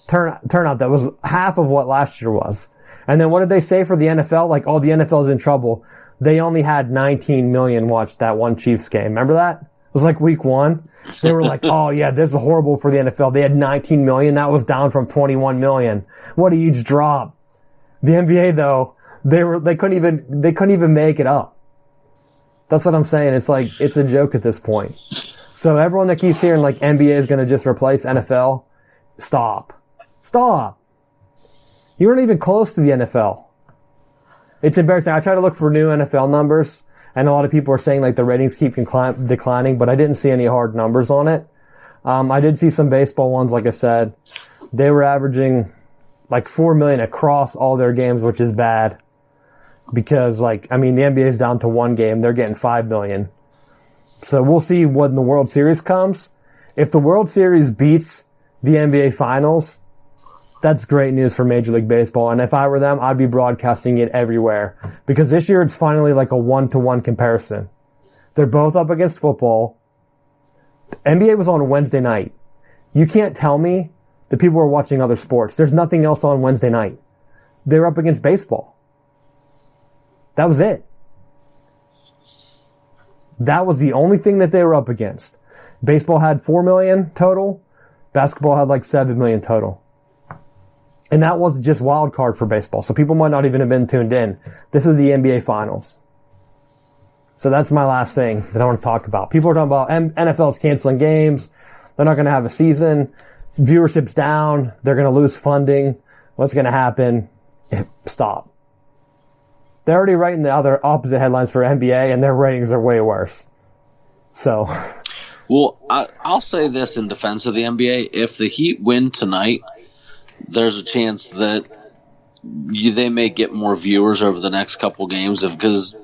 turnout. That was half of what last year was. And then what did they say for the NFL? Like, oh, the NFL's in trouble. They only had 19 million watch that one Chiefs game. Remember that? It was like week 1. They were like, oh yeah, this is horrible for the NFL. They had 19 million. That was down from 21 million. What a huge drop. The NBA though, they couldn't even make it up. That's what I'm saying. It's like, it's a joke at this point. So everyone that keeps hearing like NBA is going to just replace NFL, stop. You weren't even close to the NFL. It's embarrassing. I try to look for new NFL numbers, and a lot of people are saying like the ratings keep declining, but I didn't see any hard numbers on it. I did see some baseball ones, like I said. They were averaging like 4 million across all their games, which is bad. Because like, I mean, the NBA is down to 1 game. They're getting 5 million. So we'll see when the World Series comes. If the World Series beats the NBA Finals, that's great news for Major League Baseball. And if I were them, I'd be broadcasting it everywhere. Because this year it's finally like a 1-to-1 comparison. They're both up against football. The NBA was on Wednesday night. You can't tell me that people are watching other sports. There's nothing else on Wednesday night. They were up against baseball. That was it. That was the only thing that they were up against. Baseball had 4 million total. Basketball had like 7 million total. And that was just wild card for baseball. So people might not even have been tuned in. This is the NBA Finals. So that's my last thing that I want to talk about. People are talking about NFL's canceling games. They're not going to have a season. Viewership's down. They're going to lose funding. What's going to happen? Stop. They're already writing the other opposite headlines for NBA, and their ratings are way worse. So. Well, I'll say this in defense of the NBA. If the Heat win tonight, there's a chance that they may get more viewers over the next couple games, because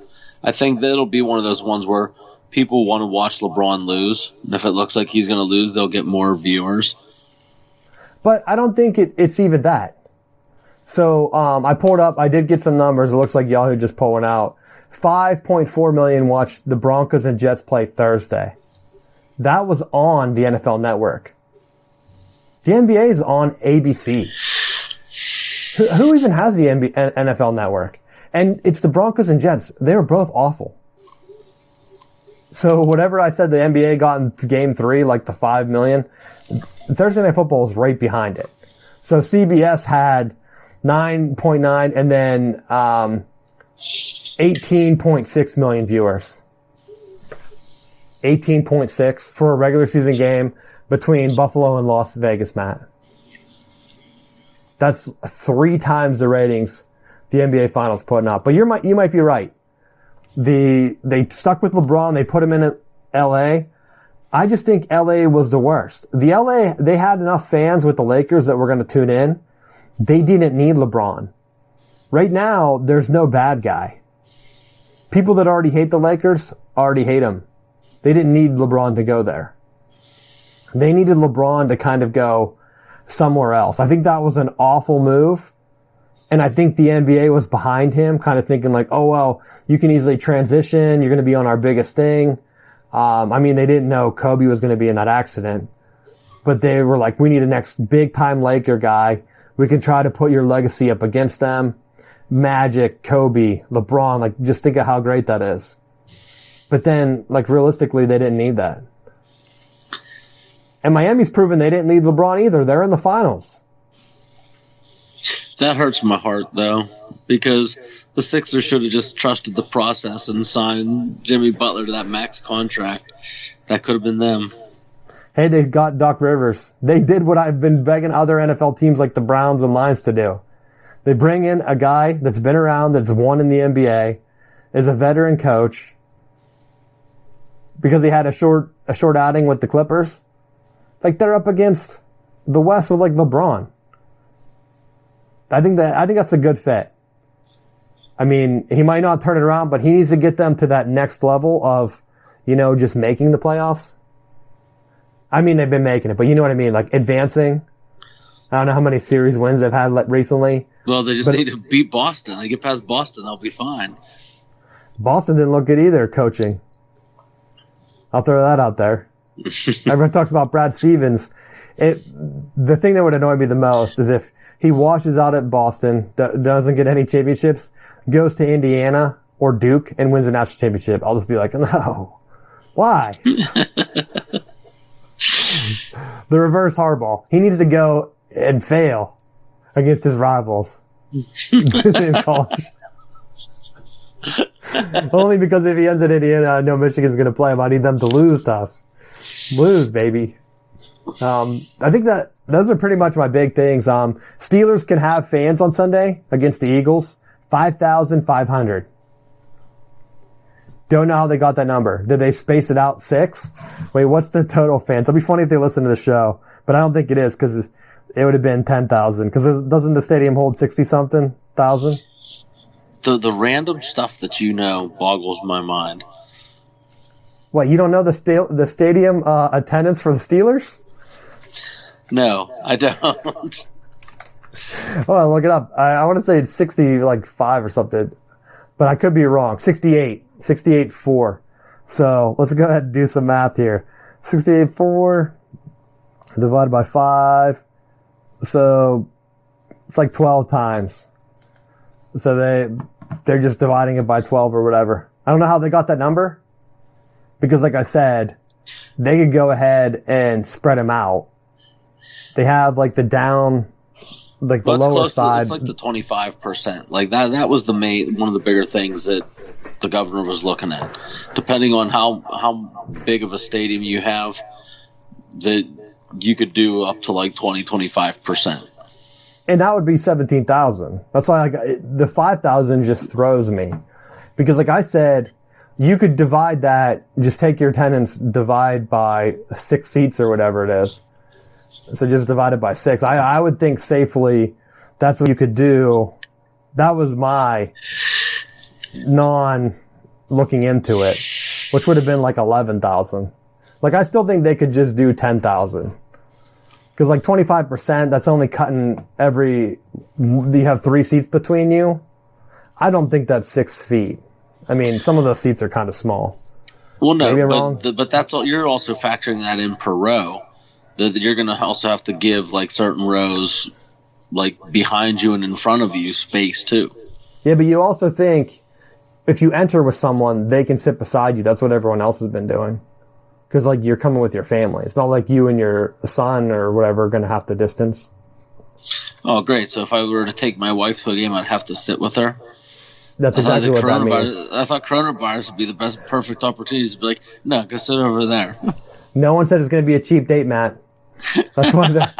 I think that it'll be one of those ones where people want to watch LeBron lose. And if it looks like he's going to lose, they'll get more viewers. But I don't think it's even that. So I pulled up, I did get some numbers. It looks like Yahoo just pulling out. 5.4 million watched the Broncos and Jets play Thursday. That was on the NFL Network. The NBA is on ABC. Who even has the NFL Network? And it's the Broncos and Jets. They were both awful. So whatever I said the NBA got in game 3, like the 5 million, Thursday Night Football is right behind it. So CBS had 9.9 and then 18.6 million viewers. 18.6 for a regular season game between Buffalo and Las Vegas, Matt. That's 3 times the ratings the NBA Finals putting up. But you might be right. They stuck with LeBron. They put him in LA. I just think LA was the worst. They had enough fans with the Lakers that were going to tune in. They didn't need LeBron. Right now, there's no bad guy. People that already hate the Lakers already hate him. They didn't need LeBron to go there. They needed LeBron to kind of go somewhere else. I think that was an awful move. And I think the NBA was behind him, kind of thinking like, oh, well, you can easily transition. You're going to be on our biggest thing. I mean, they didn't know Kobe was going to be in that accident. But they were like, we need a next big-time Laker guy. We can try to put your legacy up against them. Magic, Kobe, LeBron, like, just think of how great that is. But then, like, realistically, they didn't need that. And Miami's proven they didn't need LeBron either. They're in the finals. That hurts my heart, though, because the Sixers should have just trusted the process and signed Jimmy Butler to that max contract. That could have been them. Hey, they got Doc Rivers. They did what I've been begging other NFL teams like the Browns and Lions to do. They bring in a guy that's been around, that's won in the NBA, is a veteran coach, because he had a short outing with the Clippers. Like, they're up against the West with, like, LeBron. I think that's a good fit. I mean, he might not turn it around, but he needs to get them to that next level of, just making the playoffs. I mean, they've been making it, but you know what I mean? Like, advancing. I don't know how many series wins they've had recently. Well, they just need to beat Boston. They get past Boston, they'll be fine. Boston didn't look good either, coaching. I'll throw that out there. Everyone talks about Brad Stevens. The thing that would annoy me the most is if he washes out at Boston, doesn't get any championships, goes to Indiana or Duke and wins a national championship. I'll just be like, no. Why? The reverse Harbaugh. He needs to go and fail against his rivals in college. Only because if he ends at Indiana, I know Michigan's going to play him. I need them to lose to us. Lose, baby. I think that those are pretty much my big things. Steelers can have fans on Sunday against the Eagles. 5,500. Don't know how they got that number. Did they space it out 6? Wait, what's the total fans? It'll be funny if they listen to the show, but I don't think it is, because it would have been 10,000. Because doesn't the stadium hold 60-something thousand? The random stuff that boggles my mind. What, you don't know the stadium attendance for the Steelers? No, I don't. Oh, look it up. I want to say it's 65 or something, but I could be wrong. 68.4. So let's go ahead and do some math here. 68.4 divided by 5. So it's like 12 times. So they're just dividing it by 12 or whatever. I don't know how they got that number, because like I said, they could go ahead and spread them out. They have like the down, like the lower side. It's like the 25%. Like that was one of the bigger things that the governor was looking at. Depending on how big of a stadium you have, that you could do up to like 25%. And that would be 17,000. That's why the 5,000 just throws me. Because like I said, you could divide that, just take your attendance, divide by 6 seats or whatever it is. So just divide it by 6. I would think safely that's what you could do. That was my looking into it, which would have been like 11,000. Like, I still think they could just do 10,000. Because like 25%, that's only cutting you have 3 seats between you. I don't think that's 6 feet. I mean, some of those seats are kind of small. Well, no, but that's all. You're also factoring that in per row. That you're going to also have to give like certain rows, like behind you and in front of you, space too. Yeah, but you also think if you enter with someone, they can sit beside you. That's what everyone else has been doing. Because, like, you're coming with your family. It's not like you and your son or whatever are going to have to distance. Oh, great. So if I were to take my wife to a game, I'd have to sit with her? That's exactly what that means. I thought coronavirus would be the perfect opportunity to be like, no, go sit over there. No one said it's going to be a cheap date, Matt. That's why they're,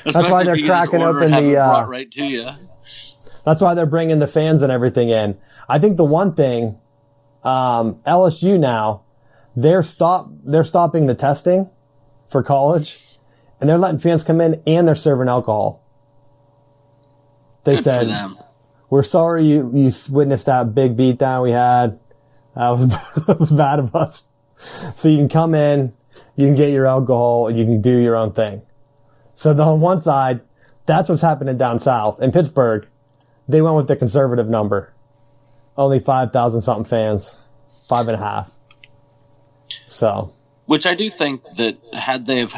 that's why they're cracking open the... brought right to you. That's why they're bringing the fans and everything in. I think the one thing, LSU now... They're stopping the testing for college, and they're letting fans come in, and they're serving alcohol. They said, "We're sorry you witnessed that big beatdown we had. That was bad of us. So you can come in, you can get your alcohol, you can do your own thing." So on one side, that's what's happening down south. In Pittsburgh, they went with the conservative number. Only 5,000 something fans, 5.5. So, which I do think that had they have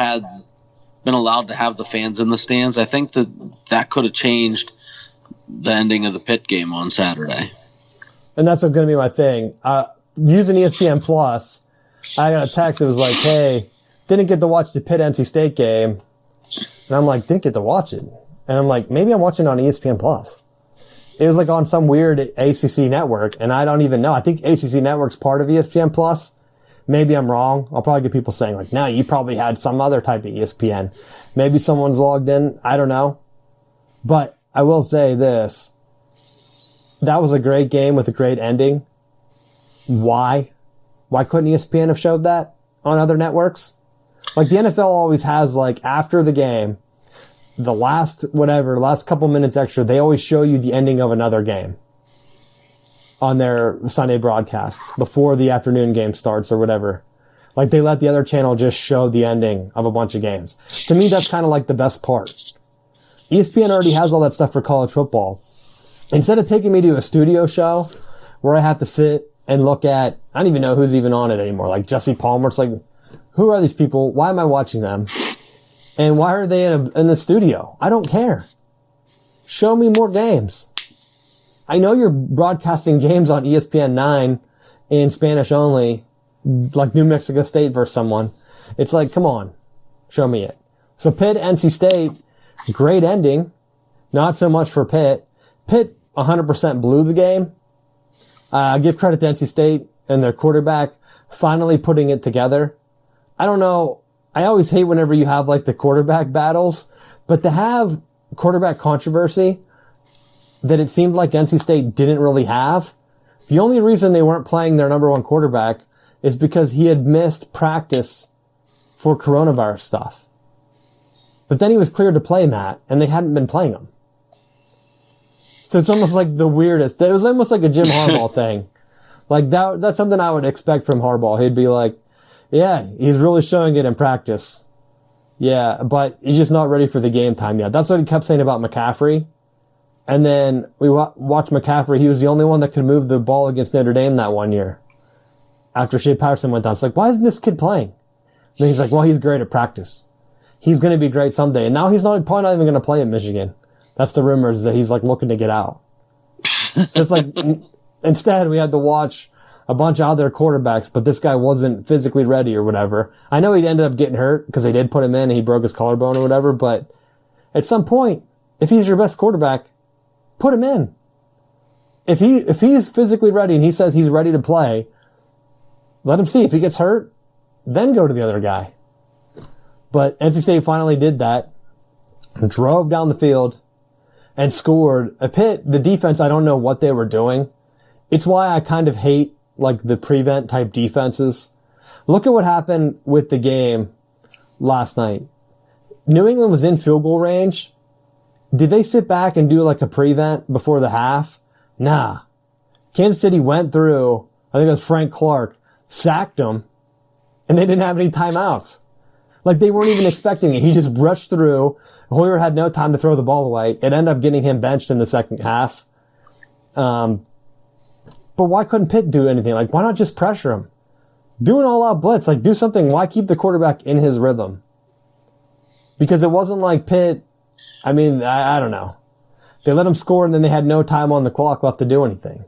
been allowed to have the fans in the stands, I think that could have changed the ending of the Pitt game on Saturday. And that's going to be my thing. Using ESPN Plus, I got a text that was like, "Hey, didn't get to watch the Pitt NC State game," and I'm like, "Didn't get to watch it," and I'm like, "Maybe I'm watching it on ESPN Plus." It was like on some weird ACC network, and I don't even know. I think ACC network's part of ESPN Plus. Maybe I'm wrong. I'll probably get people saying like, "No, you probably had some other type of ESPN." Maybe someone's logged in. I don't know. But I will say this. That was a great game with a great ending. Why? Why couldn't ESPN have showed that on other networks? Like, the NFL always has, like, after the game, the last couple minutes extra, they always show you the ending of another game on their Sunday broadcasts before the afternoon game starts or whatever. Like, they let the other channel just show the ending of a bunch of games. To me, that's kind of like the best part. ESPN already has all that stuff for college football. Instead of taking me to a studio show where I have to sit and look at, I don't even know who's even on it anymore, like Jesse Palmer. It's like, who are these people? Why am I watching them? And why are they in the studio? I don't care. Show me more games. I know you're broadcasting games on ESPN 9 in Spanish only, like New Mexico State versus someone. It's like, come on, show me it. So Pitt, NC State, great ending. Not so much for Pitt. Pitt 100% blew the game. I give credit to NC State and their quarterback finally putting it together. I don't know. I always hate whenever you have like the quarterback battles, but to have quarterback controversy that it seemed like NC State didn't really have. The only reason they weren't playing their number one quarterback is because he had missed practice for coronavirus stuff. But then he was cleared to play Matt, and they hadn't been playing him. So it's almost like the weirdest. It was almost like a Jim Harbaugh thing. Like that's something I would expect from Harbaugh. He'd be like, yeah, he's really showing it in practice. Yeah, but he's just not ready for the game time yet. That's what he kept saying about McCaffrey. And then we watched McCaffrey. He was the only one that could move the ball against Notre Dame that one year. After Shea Patterson went down. It's like, why isn't this kid playing? And he's like, well, he's great at practice. He's going to be great someday. And now he's probably not even going to play at Michigan. That's the rumors, that he's like looking to get out. So it's like, instead we had to watch a bunch of other quarterbacks, but this guy wasn't physically ready or whatever. I know he ended up getting hurt because they did put him in and he broke his collarbone or whatever, but at some point, if he's your best quarterback, put him in. If he's physically ready and he says he's ready to play, let him see. If he gets hurt, then go to the other guy. But NC State finally did that, drove down the field, and scored. A Pitt, the defense, I don't know what they were doing. It's why I kind of hate like the prevent type defenses. Look at what happened with the game last night. New England was in field goal range. Did they sit back and do like a prevent before the half? Nah. Kansas City went through, I think it was Frank Clark, sacked them, and they didn't have any timeouts. Like, they weren't even expecting it. He just rushed through. Hoyer had no time to throw the ball away. It ended up getting him benched in the second half. But why couldn't Pitt do anything? Like, why not just pressure him? Do an all-out blitz. Like, do something. Why keep the quarterback in his rhythm? Because it wasn't like Pitt, I mean, I don't know. They let him score and then they had no time on the clock left to do anything.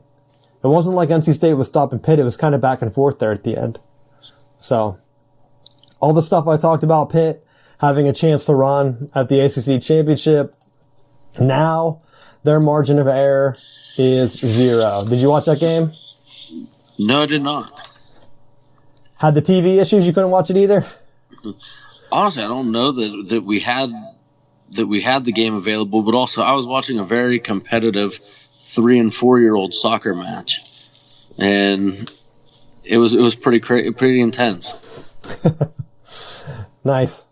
It wasn't like NC State was stopping Pitt. It was kind of back and forth there at the end. So, all the stuff I talked about Pitt having a chance to run at the ACC championship, now their margin of error is 0. Did you watch that game? No, I did not. Had the TV issues? You couldn't watch it either? Honestly, I don't know that we had the game available, but also I was watching a very competitive 3 and 4-year-old soccer match, and it was pretty intense. Nice.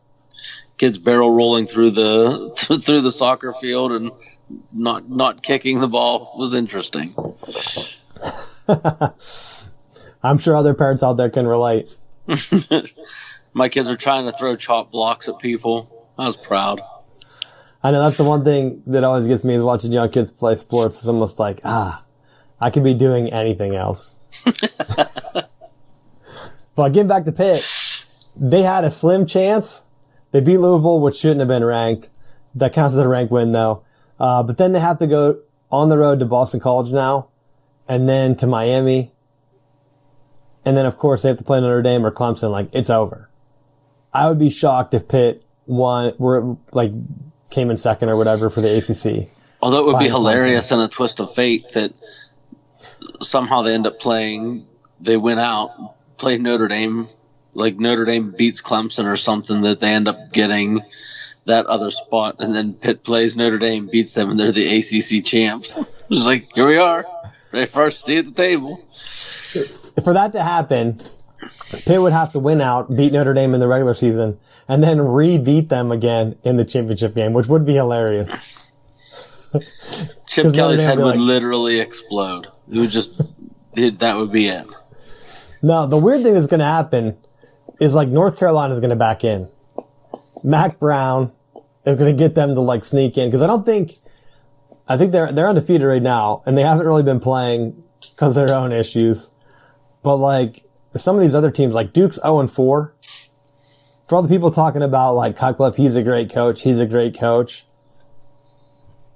Kids barrel rolling through the soccer field and not kicking the ball was interesting. I'm sure other parents out there can relate. My kids are trying to throw chop blocks at people. I was proud. I know that's the one thing that always gets me is watching young kids play sports. It's almost like, I could be doing anything else. But getting back to Pitt, they had a slim chance. They beat Louisville, which shouldn't have been ranked. That counts as a ranked win, though. But then they have to go on the road to Boston College now, and then to Miami. And then, of course, they have to play Notre Dame or Clemson. Like, it's over. I would be shocked if Pitt came in second or whatever for the ACC. Although it would be hilarious and a twist of fate that somehow they end up they win out, play Notre Dame, like Notre Dame beats Clemson or something, that they end up getting that other spot, and then Pitt plays Notre Dame, beats them, and they're the ACC champs. It's like, here we are, ready for our seat at the table. For that to happen, Pitt would have to win out, beat Notre Dame in the regular season, and then re-beat them again in the championship game, which would be hilarious. Chip Kelly's head would literally explode. It would just, that would be it. No, the weird thing that's going to happen is like North Carolina is going to back in. Mac Brown is going to get them to like sneak in because I think they're undefeated right now and they haven't really been playing because of their own issues. But like some of these other teams, like Duke's 0-4. For all the people talking about like Cutcliffe, he's a great coach.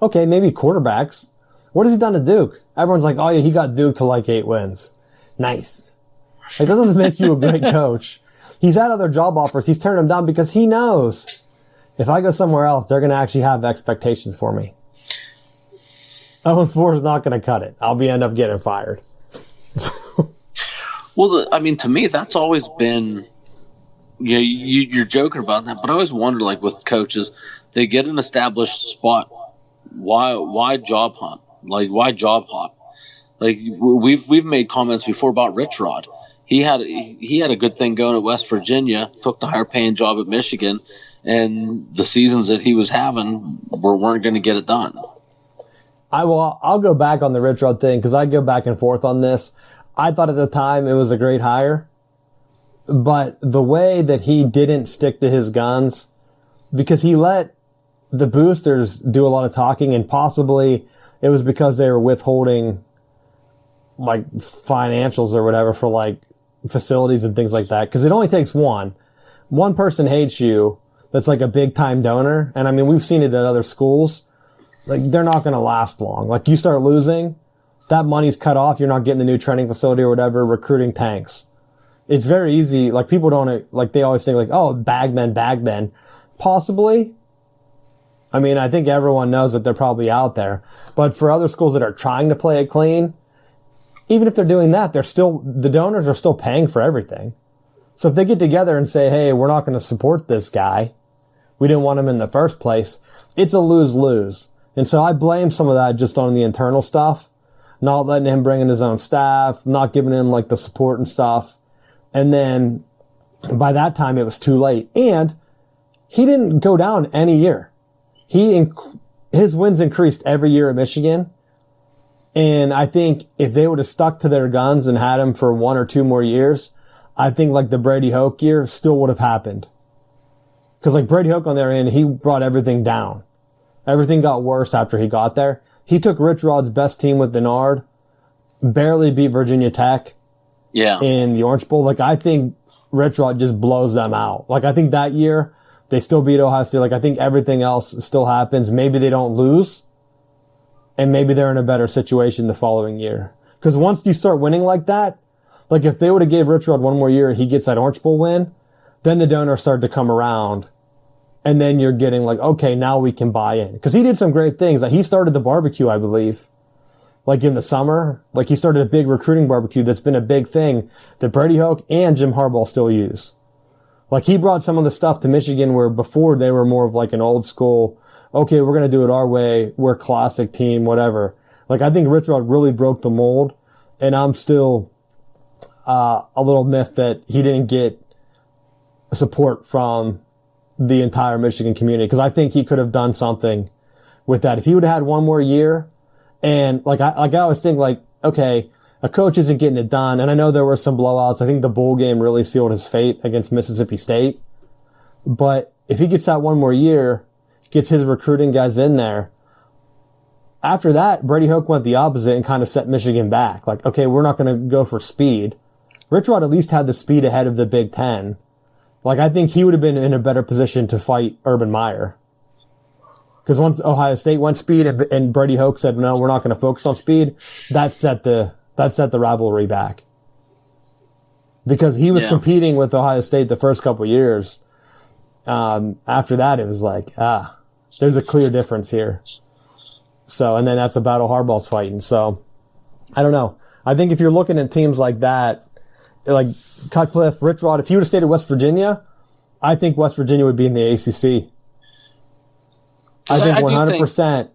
Okay, maybe quarterbacks. What has he done to Duke? Everyone's like, oh yeah, he got Duke to like 8 wins. Nice. Like that doesn't make you a great coach. He's had other job offers. He's turned them down because he knows if I go somewhere else, they're going to actually have expectations for me. 0-4 is not going to cut it. I'll end up getting fired. Well, to me, that's always been, you're joking about that, but I always wonder, like with coaches, they get an established spot. Why job hunt? Like, why job hop? Like, we've made comments before about Rich Rod. He had a good thing going at West Virginia, took the higher paying job at Michigan, and the seasons that he was having weren't going to get it done. I'll go back on the Rich Rod thing because I go back and forth on this. I thought at the time it was a great hire, but the way that he didn't stick to his guns, because he let the boosters do a lot of talking, and possibly it was because they were withholding like financials or whatever for like facilities and things like that. Because it only takes one person hates you that's like a big time donor, and I mean we've seen it at other schools. Like they're not going to last long. Like you start losing, that money's cut off. You're not getting the new training facility or whatever. Recruiting tanks. It's very easy. Like people don't like they always think like, oh, bagmen. Possibly. I mean, I think everyone knows that they're probably out there. But for other schools that are trying to play it clean, even if they're doing that, the donors are still paying for everything. So if they get together and say, hey, we're not going to support this guy, we didn't want him in the first place, it's a lose-lose. And so I blame some of that just on the internal stuff, not letting him bring in his own staff, not giving him like the support and stuff. And then by that time it was too late. And he didn't go down any year. His wins increased every year at Michigan. And I think if they would have stuck to their guns and had him for 1 or 2 more years, I think like the Brady Hoke year still would have happened. Cause like Brady Hoke on their end, he brought everything down. Everything got worse after he got there. He took Rich Rod's best team with Denard, barely beat Virginia Tech in the Orange Bowl. Like I think Rich Rod just blows them out. Like I think that year they still beat Ohio State. Like I think everything else still happens. Maybe they don't lose. And maybe they're in a better situation the following year. Because once you start winning like that, like if they would have gave Rich Rod 1 more year and he gets that Orange Bowl win, then the donors start to come around. And then you're getting like, okay, now we can buy in. Because he did some great things. Like he started the barbecue, I believe. Like in the summer. Like he started a big recruiting barbecue that's been a big thing that Brady Hoke and Jim Harbaugh still use. Like he brought some of the stuff to Michigan where before they were more of like an old school, okay, we're going to do it our way. We're a classic team, whatever. Like I think Rich Rod really broke the mold. And I'm still a little miffed that he didn't get support from the entire Michigan community. Cause I think he could have done something with that. If he would have had 1 more year and like I always think like, okay, a coach isn't getting it done. And I know there were some blowouts. I think the bowl game really sealed his fate against Mississippi State. But if he gets that 1 more year, gets his recruiting guys in there, after that, Brady Hoke went the opposite and kind of set Michigan back. Like, okay, we're not going to go for speed. Rich Rod at least had the speed ahead of the Big Ten. Like, I think he would have been in a better position to fight Urban Meyer. Because once Ohio State went speed and Brady Hoke said, no, we're not going to focus on speed, that set the rivalry back. Because he was competing with Ohio State the first couple of years. After that, it was like, there's a clear difference here. So, and then that's a battle Harbaugh's fighting. So, I don't know. I think if you're looking at teams like that, like Cutcliffe, Rich Rod, if he would have stayed at West Virginia, I think West Virginia would be in the ACC. I think 100%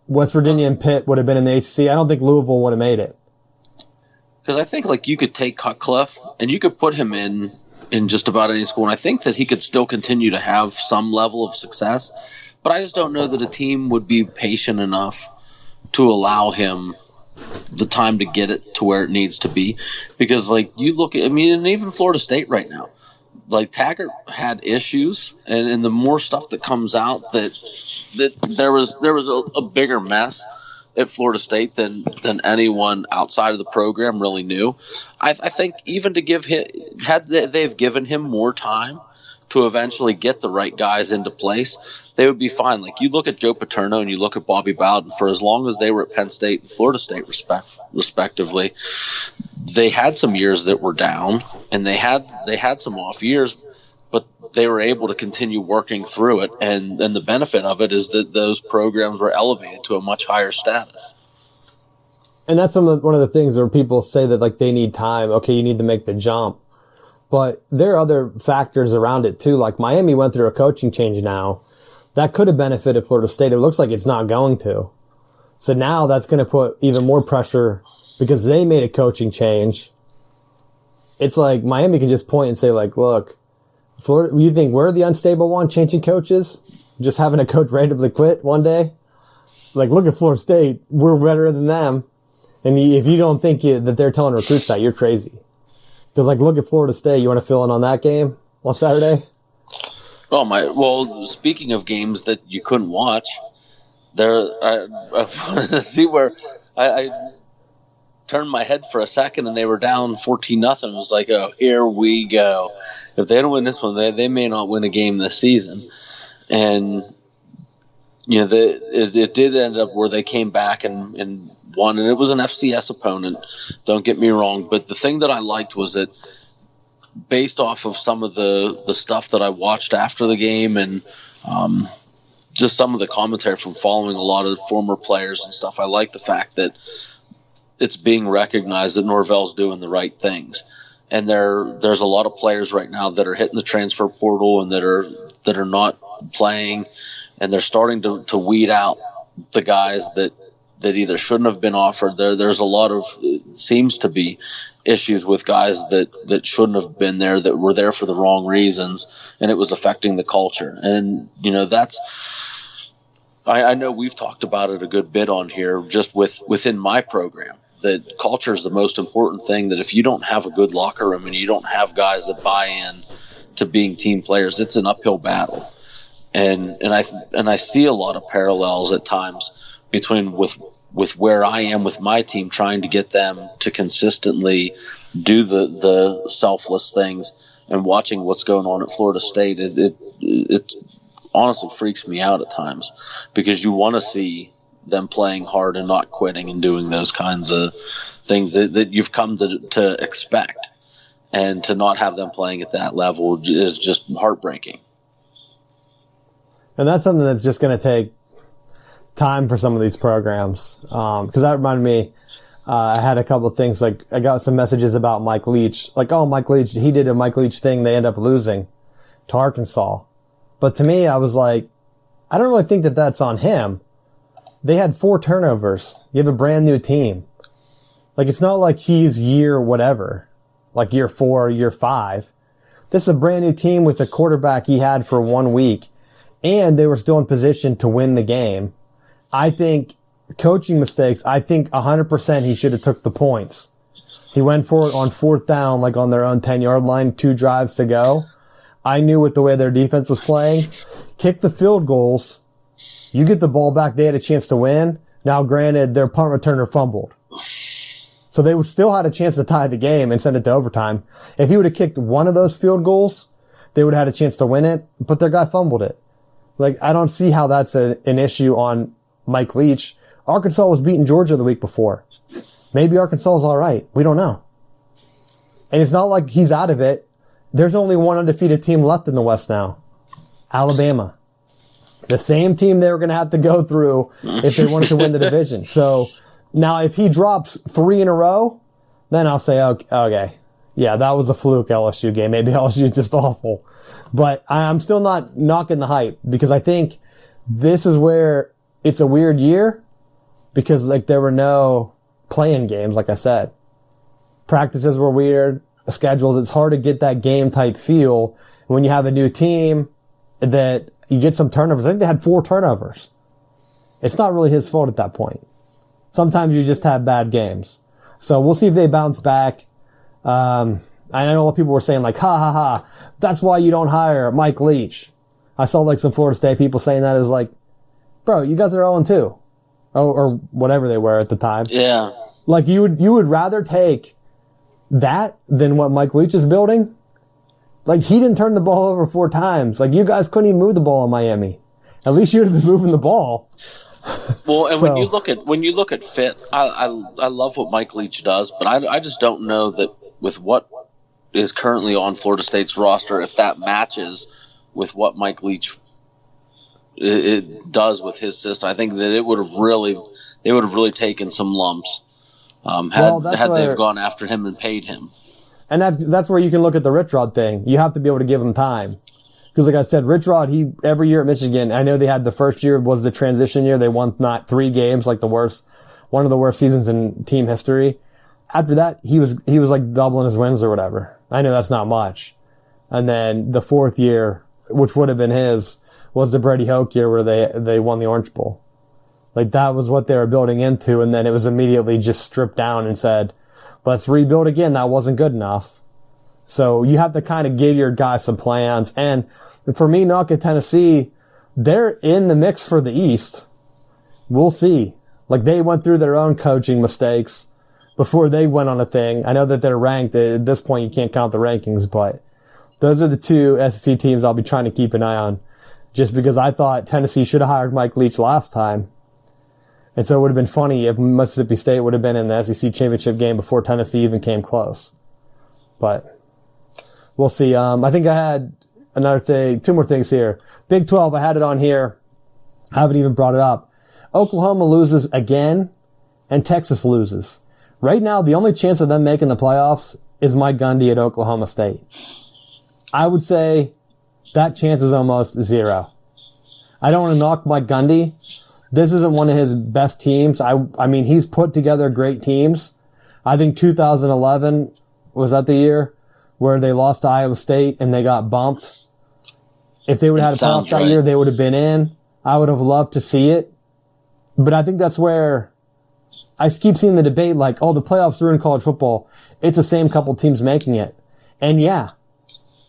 West Virginia and Pitt would have been in the ACC. I don't think Louisville would have made it. Because I think like you could take Cutcliffe and you could put him in just about any school, and I think that he could still continue to have some level of success. But I just don't know that a team would be patient enough to allow him the time to get it to where it needs to be. Because like you look at, I mean, and even Florida State right now, like Taggart had issues, and the more stuff that comes out that there was a bigger mess at Florida State than anyone outside of the program really knew. I think even to give him, had they've given him more time to eventually get the right guys into place, they would be fine. Like you look at Joe Paterno and you look at Bobby Bowden, for as long as they were at Penn State and Florida State respectively, they had some years that were down and they had some off years, but they were able to continue working through it. And the benefit of it is that those programs were elevated to a much higher status. And that's one of the things where people say that like they need time. Okay, you need to make the jump. But there are other factors around it too. Like Miami went through a coaching change now. That could have benefited Florida State. It looks like it's not going to. So now that's going to put even more pressure because they made a coaching change. It's like Miami can just point and say like, look, Florida, you think we're the unstable one changing coaches? Just having a coach randomly quit one day? Like, look at Florida State. We're better than them. And if you don't think that they're telling recruits that, you're crazy. Because, like, look at Florida State. You want to fill in on that game on Saturday? Well, speaking of games that you couldn't watch, I wanted to see where I turned my head for a second and they were down 14-0. It was like, oh, here we go. If they don't win this one, they may not win a game this season. And, you know, it did end up where they came back and won, and it was an FCS opponent, don't get me wrong. But the thing that I liked was that based off of some of the stuff that I watched after the game and just some of the commentary from following a lot of former players and stuff, I like the fact that it's being recognized that Norvell's doing the right things. And there's a lot of players right now that are hitting the transfer portal and that are not playing, and they're starting to weed out the guys that either shouldn't have been offered. There's a lot of, it seems to be, issues with guys that shouldn't have been there, that were there for the wrong reasons, and it was affecting the culture. And, you know, that's, I know we've talked about it a good bit on here, just within my program, that culture is the most important thing, that if you don't have a good locker room and you don't have guys that buy in to being team players, it's an uphill battle. And I see a lot of parallels at times between with where I am with my team, trying to get them to consistently do the selfless things, and watching what's going on at Florida State. It honestly freaks me out at times, because you want to see them playing hard and not quitting and doing those kinds of things that you've come to expect, and to not have them playing at that level is just heartbreaking. And that's something that's just going to take time for some of these programs. Because that reminded me, I had a couple of things, like I got some messages about Mike Leach. Like, oh, Mike Leach, he did a Mike Leach thing. They end up losing to Arkansas. But to me, I was like, I don't really think that that's on him. They had 4 turnovers. You have a brand new team. Like, it's not like he's year whatever, like year 4, year 5. This is a brand new team with a quarterback he had for 1 week, and they were still in position to win the game. I think coaching mistakes, I think 100% he should have took the points. He went for it on 4th down, like on their own 10-yard line, 2 drives to go. I knew with the way their defense was playing, kick the field goals, you get the ball back, they had a chance to win. Now, granted, their punt returner fumbled. So they still had a chance to tie the game and send it to overtime. If he would have kicked one of those field goals, they would have had a chance to win it, but their guy fumbled it. Like, I don't see how that's an issue on Mike Leach. Arkansas was beating Georgia the week before. Maybe Arkansas is all right. We don't know. And it's not like he's out of it. There's only one undefeated team left in the West now. Alabama. The same team they were going to have to go through if they wanted to win the division. So now if he drops 3 in a row, then I'll say, okay, yeah, that was a fluke LSU game. Maybe LSU is just awful. But I'm still not knocking the hype, because I think this is where it's a weird year because, like, there were no play-in games, like I said. Practices were weird. Schedules, it's hard to get that game-type feel when you have a new team that you get some turnovers. I think they had 4 turnovers. It's not really his fault at that point. Sometimes you just have bad games. So we'll see if they bounce back. I know a lot of people were saying, like, ha ha ha, that's why you don't hire Mike Leach. I saw, like, some Florida State people saying that as, like, bro, you guys are 0-2. Or whatever they were at the time. Yeah. Like, you would rather take that than what Mike Leach is building? Like, he didn't turn the ball over 4 times. Like, you guys couldn't even move the ball in Miami. At least you would have been moving the ball. Well, and when you look at fit, I love what Mike Leach does, but I just don't know that with what is currently on Florida State's roster, if that matches with what Mike Leach it does with his system. I think that they would have really taken some lumps had they gone after him and paid him. And that's where you can look at the Rich Rod thing. You have to be able to give him time. Because like I said, Rich Rod, every year at Michigan, I know they had the first year was the transition year. They won not 3 games, like one of the worst seasons in team history. After that, he was like doubling his wins or whatever. I know that's not much. And then the 4th year, which would have been his, was the Brady Hoke year where they won the Orange Bowl. Like that was what they were building into, and then it was immediately just stripped down and said, let's rebuild again. That wasn't good enough. So you have to kind of give your guys some plans. And for me, knock at Tennessee, they're in the mix for the East. We'll see. Like they went through their own coaching mistakes before they went on a thing. I know that they're ranked. At this point, you can't count the rankings, but those are the 2 SEC teams I'll be trying to keep an eye on. Just because I thought Tennessee should have hired Mike Leach last time. And so it would have been funny if Mississippi State would have been in the SEC championship game before Tennessee even came close. But we'll see. I think I had another thing, 2 more things here. Big 12, I had it on here. I haven't even brought it up. Oklahoma loses again, and Texas loses. Right now, the only chance of them making the playoffs is Mike Gundy at Oklahoma State. I would say that chance is almost 0. I don't want to knock Mike Gundy. This isn't one of his best teams. I mean, he's put together great teams. I think 2011, was that the year where they lost to Iowa State and they got bumped? If they would have had a playoff that year, they would have been in. I would have loved to see it. But I think that's where I keep seeing the debate like, oh, the playoffs ruined college football. It's the same couple teams making it. And yeah,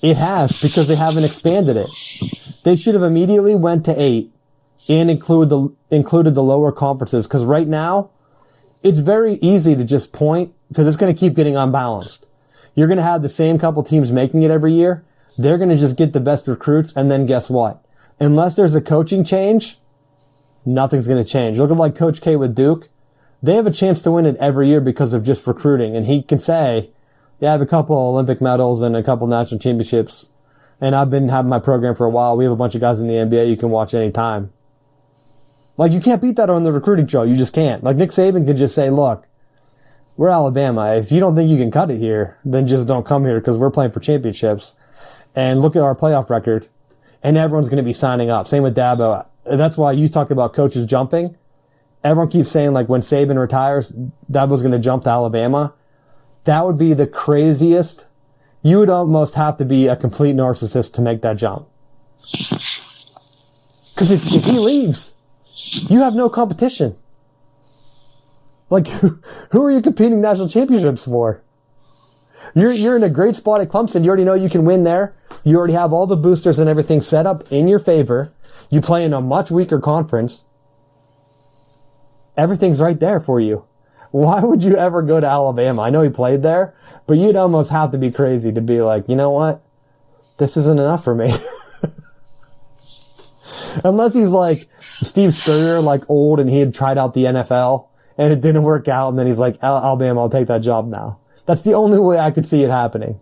it has because they haven't expanded it. They should have immediately went to 8 and included the lower conferences. Because right now, it's very easy to just point because it's going to keep getting unbalanced. You're going to have the same couple teams making it every year. They're going to just get the best recruits, and then guess what? Unless there's a coaching change, nothing's going to change. Look at like Coach K with Duke. They have a chance to win it every year because of just recruiting. And he can say, yeah, I have a couple Olympic medals and a couple national championships. And I've been having my program for a while. We have a bunch of guys in the NBA you can watch anytime. Like, you can't beat that on the recruiting trail. You just can't. Like, Nick Saban could just say, look, we're Alabama. If you don't think you can cut it here, then just don't come here because we're playing for championships. And look at our playoff record. And everyone's going to be signing up. Same with Dabo. That's why you talk about coaches jumping. Everyone keeps saying, like, when Saban retires, Dabo's going to jump to Alabama. That would be the craziest. You would almost have to be a complete narcissist to make that jump. Because if he leaves, you have no competition. Like, who are you competing national championships for? You're in a great spot at Clemson. You already know you can win there. You already have all the boosters and everything set up in your favor. You play in a much weaker conference. Everything's right there for you. Why would you ever go to Alabama? I know he played there, but you'd almost have to be crazy to be like, you know what? This isn't enough for me. Unless he's like Steve Spurrier, like old, and he had tried out the NFL, and it didn't work out, and then he's like, Alabama, I'll take that job now. That's the only way I could see it happening.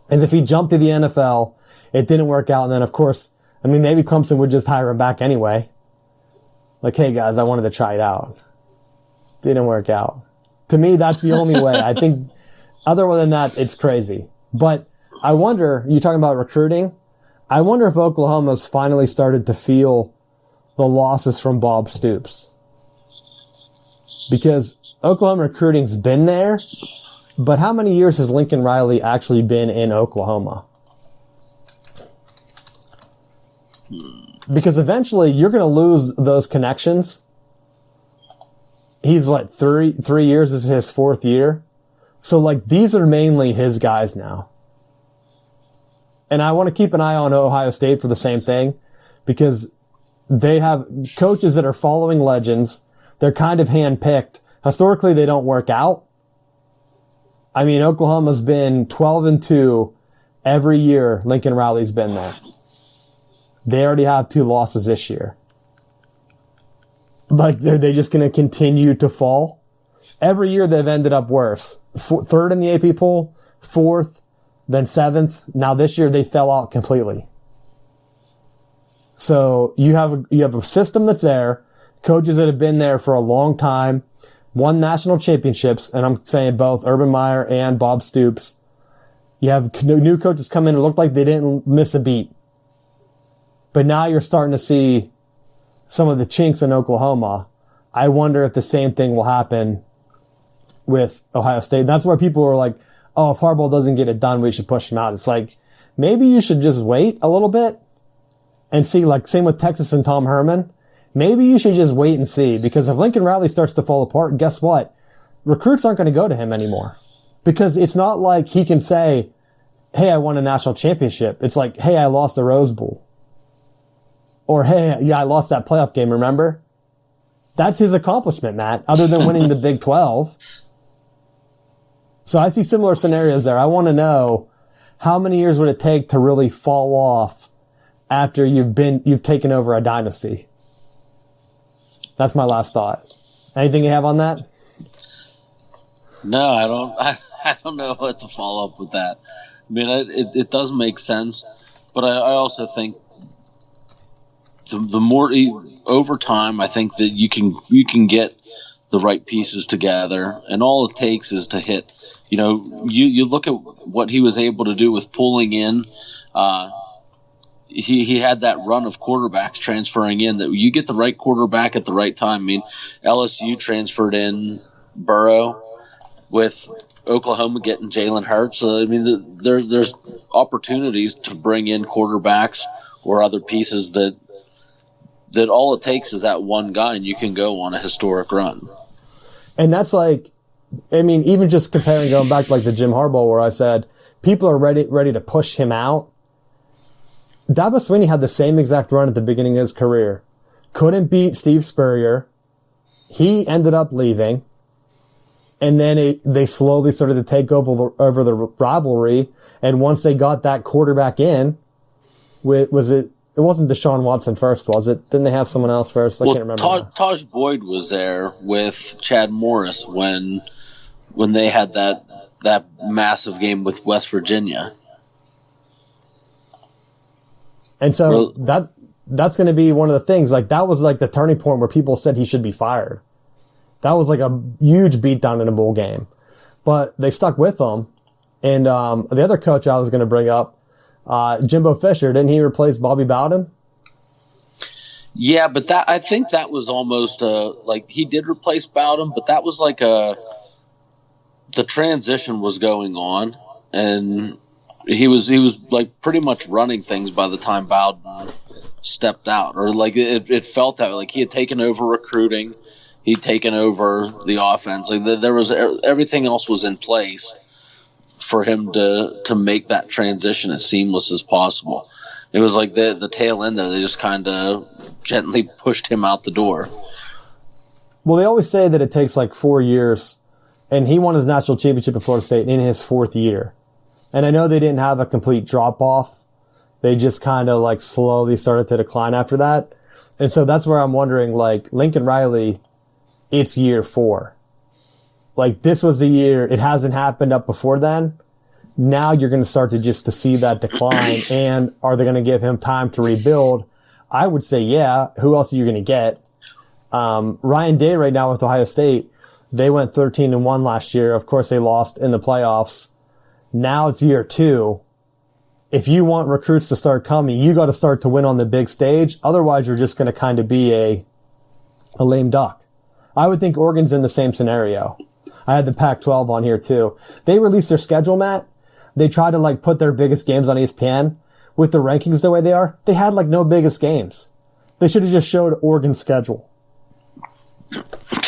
And if he jumped to the NFL, it didn't work out, and then, of course, I mean, maybe Clemson would just hire him back anyway. Like, hey, guys, I wanted to try it out. Didn't work out. To me, that's the only way. I think, other than that, it's crazy. But I wonder, you're talking about recruiting, I wonder if Oklahoma's finally started to feel the losses from Bob Stoops. Because Oklahoma recruiting's been there, but how many years has Lincoln Riley actually been in Oklahoma? Because eventually you're going to lose those connections. He's what, 3 years is his 4th year. So like these are mainly his guys now. And I want to keep an eye on Ohio State for the same thing because they have coaches that are following legends. They're kind of handpicked. Historically, they don't work out. I mean, Oklahoma's been 12-2 every year Lincoln Riley's been there. They already have 2 losses this year. Like, they're just going to continue to fall. Every year they've ended up worse. 3rd in the AP poll, 4th, then 7th. Now this year they fell out completely. So you have a system that's there, coaches that have been there for a long time, won national championships, and I'm saying both Urban Meyer and Bob Stoops. You have new coaches come in and look like they didn't miss a beat. But now you're starting to see some of the chinks in Oklahoma. I wonder if the same thing will happen with Ohio State. That's where people are like, oh, if Harbaugh doesn't get it done, we should push him out. It's like, maybe you should just wait a little bit and see, like, same with Texas and Tom Herman. Maybe you should just wait and see, because if Lincoln Riley starts to fall apart, guess what? Recruits aren't going to go to him anymore. Because it's not like he can say, hey, I won a national championship. It's like, hey, I lost a Rose Bowl. Or, hey, yeah, I lost that playoff game, remember? That's his accomplishment, Matt, other than winning the Big 12. So I see similar scenarios there. I want to know, how many years would it take to really fall off after you've taken over a dynasty? That's my last thought. Anything you have on that? No, I don't. I don't know what to follow up with that. I mean, it does make sense, but I also think the more over time, I think that you can get the right pieces together, and all it takes is to hit. You know, you look at what he was able to do with pulling in. He had that run of quarterbacks transferring in, that you get the right quarterback at the right time. I mean, LSU transferred in Burrow with Oklahoma getting Jalen Hurts. So, I mean, there's opportunities to bring in quarterbacks or other pieces that all it takes is that one guy and you can go on a historic run. And that's like, I mean, even just going back to like the Jim Harbaugh where I said people are ready to push him out. Dabo Swinney had the same exact run at the beginning of his career. Couldn't beat Steve Spurrier. He ended up leaving. And then they slowly started to take over the rivalry. And once they got that quarterback in, it wasn't Deshaun Watson first, was it? Didn't they have someone else first? I can't remember. Taj Boyd was there with Chad Morris when they had that massive game with West Virginia. And so that's going to be one of the things. Like, that was like the turning point where people said he should be fired. That was like a huge beatdown in a bowl game. But they stuck with him. And the other coach I was going to bring up, Jimbo Fisher, didn't he replace Bobby Bowden? Yeah, but I think that was almost like he did replace Bowden, but that was like the transition was going on, and he was like pretty much running things by the time Bowden stepped out, or like it felt that like he had taken over recruiting, he'd taken over the offense, like there was everything else was in place for him to make that transition as seamless as possible. It was like the tail end there, they just kind of gently pushed him out the door. Well, they always say that it takes like 4 years, and he won his national championship at Florida State in his 4th year. And I know they didn't have a complete drop-off. They just kind of like slowly started to decline after that. And so that's where I'm wondering, like, Lincoln Riley, it's year 4. Like, this was the year, it hasn't happened up before then. Now you're going to start to see that decline. And are they going to give him time to rebuild? I would say, yeah. Who else are you going to get? Ryan Day right now with Ohio State, they went 13-1 last year. Of course, they lost in the playoffs. Now it's year 2. if you want recruits to start coming, you got to start to win on the big stage. Otherwise, you're just going to kind of be a lame duck. I would think Oregon's in the same scenario. I had the Pac-12 on here too. They released their schedule, Matt. They tried to like put their biggest games on ESPN with the rankings the way they are. They had like no biggest games. They should have just showed Oregon's schedule.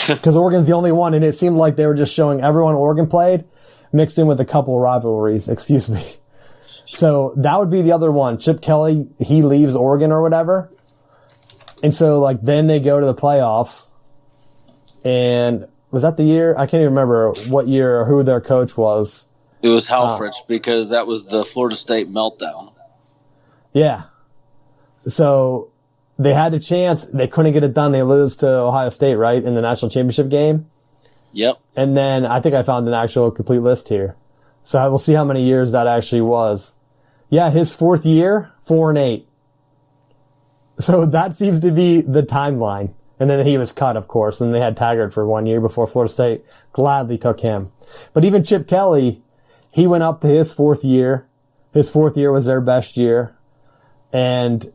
Because Oregon's the only one, and it seemed like they were just showing everyone Oregon played, mixed in with a couple rivalries, excuse me. So that would be the other one. Chip Kelly, he leaves Oregon or whatever. And so like then they go to the playoffs. And was that the year? I can't even remember what year or who their coach was. It was Halfrich because that was the Florida State meltdown. Yeah. So they had a chance. They couldn't get it done. They lose to Ohio State, right, in the national championship game. Yep. And then I think I found an actual complete list here. So I will see how many years that actually was. Yeah, his fourth year, 4-8. So that seems to be the timeline. And then he was cut, of course, and they had Taggart for 1 year before Florida State gladly took him. But even Chip Kelly, he went up to his fourth year. His fourth year was their best year. And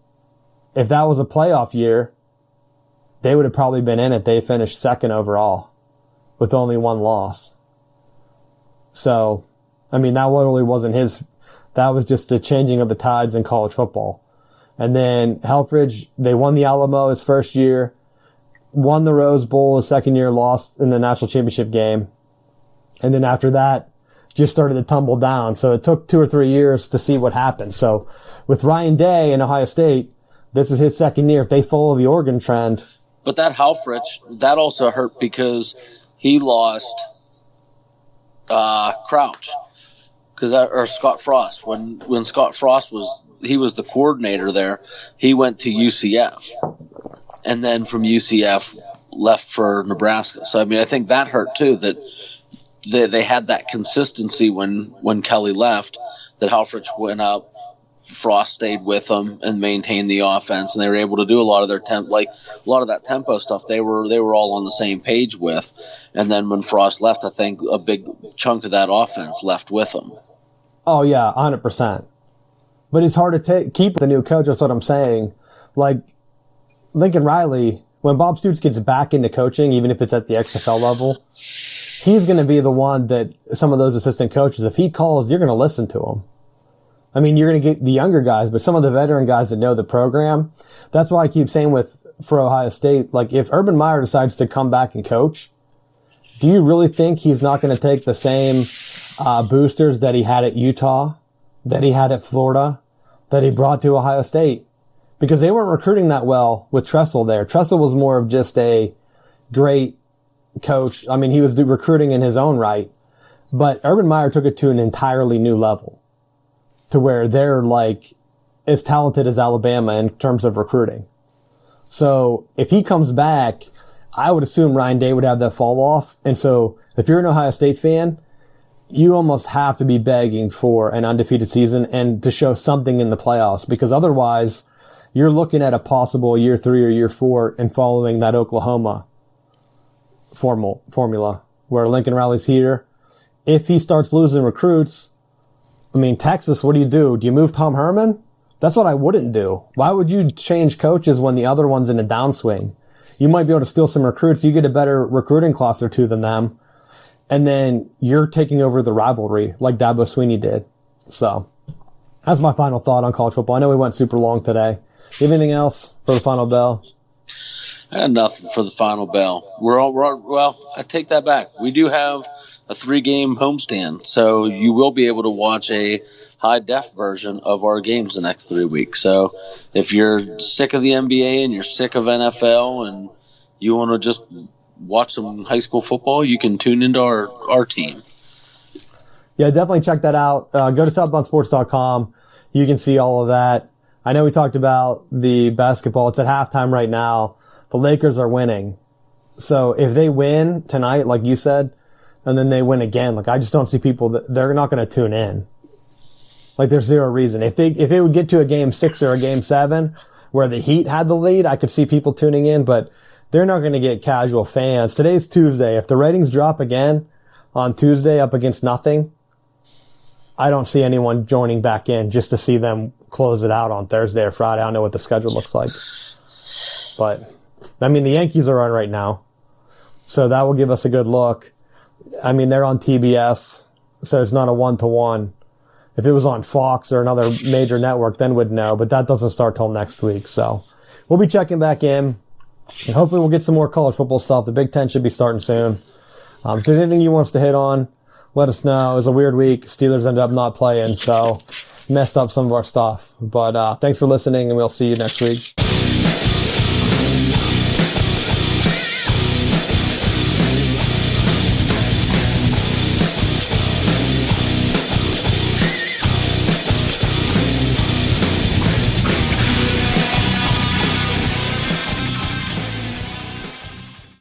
if that was a playoff year, they would have probably been in it. They finished second overall with only one loss. So, I mean, that really wasn't his. That was just the changing of the tides in college football. And then Helfrich, they won the Alamo his first year, won the Rose Bowl his second year, lost in the national championship game. And then after that, just started to tumble down. So it took 2 or 3 years to see what happened. So with Ryan Day in Ohio State, this is his second year. If they follow the Oregon trend. But that Helfrich, that also hurt because he lost Crouch. Or Scott Frost. When Scott Frost was the coordinator there, he went to UCF. And then from UCF left for Nebraska. So I mean I think that hurt too, that they had that consistency when Kelly left, that Helfrich went up, Frost stayed with them and maintained the offense, and they were able to do a lot of their a lot of that tempo stuff they were all on the same page with. And then when Frost left, I think a big chunk of that offense left with them. Oh yeah, 100%. But it's hard to keep the new coach. That's what I'm saying. Like Lincoln Riley, when Bob Stoops gets back into coaching, even if it's at the XFL level, he's going to be the one that some of those assistant coaches, if he calls, you're going to listen to him. I mean, you're going to get the younger guys, but some of the veteran guys that know the program. That's why I keep saying for Ohio State, like if Urban Meyer decides to come back and coach, do you really think he's not going to take the same boosters that he had at Utah, that he had at Florida, that he brought to Ohio State? Because they weren't recruiting that well with Tressel there. Tressel was more of just a great coach. I mean, he was recruiting in his own right. But Urban Meyer took it to an entirely new level, to where they're like as talented as Alabama in terms of recruiting. So if he comes back, I would assume Ryan Day would have that fall off. And so if you're an Ohio State fan, you almost have to be begging for an undefeated season and to show something in the playoffs, because otherwise you're looking at a possible year 3 or year 4 and following that Oklahoma formula where Lincoln Riley's here. If he starts losing recruits, I mean, Texas, what do? Do you move Tom Herman? That's what I wouldn't do. Why would you change coaches when the other one's in a downswing? You might be able to steal some recruits. You get a better recruiting class or two than them. And then you're taking over the rivalry like Dabo Swinney did. So that's my final thought on college football. I know we went super long today. Anything else for the final bell? I had nothing for the final bell. Well, I take that back. We do have a 3-game homestand, so you will be able to watch a high-def version of our games the next 3 weeks. So if you're sick of the NBA and you're sick of NFL and you want to just watch some high school football, you can tune into our team. Yeah, definitely check that out. Go to southboundsports.com. You can see all of that. I know we talked about the basketball. It's at halftime right now. The Lakers are winning. So if they win tonight, like you said, and then they win again, like I just don't see people that they're not going to tune in. Like there's zero reason. If they would get to a game 6 or a game 7 where the Heat had the lead, I could see people tuning in, but they're not going to get casual fans. Today's Tuesday. If the ratings drop again on Tuesday up against nothing, I don't see anyone joining back in just to see them close it out on Thursday or Friday. I don't know what the schedule looks like. But, I mean, the Yankees are on right now, so that will give us a good look. I mean, they're on TBS, so it's not a one-to-one. If it was on Fox or another major network, then we'd know, but that doesn't start till next week. So we'll be checking back in, and hopefully we'll get some more college football stuff. The Big Ten should be starting soon. If there's anything you want us to hit on, let us know. It was a weird week. Steelers ended up not playing, so messed up some of our stuff. But thanks for listening, and we'll see you next week.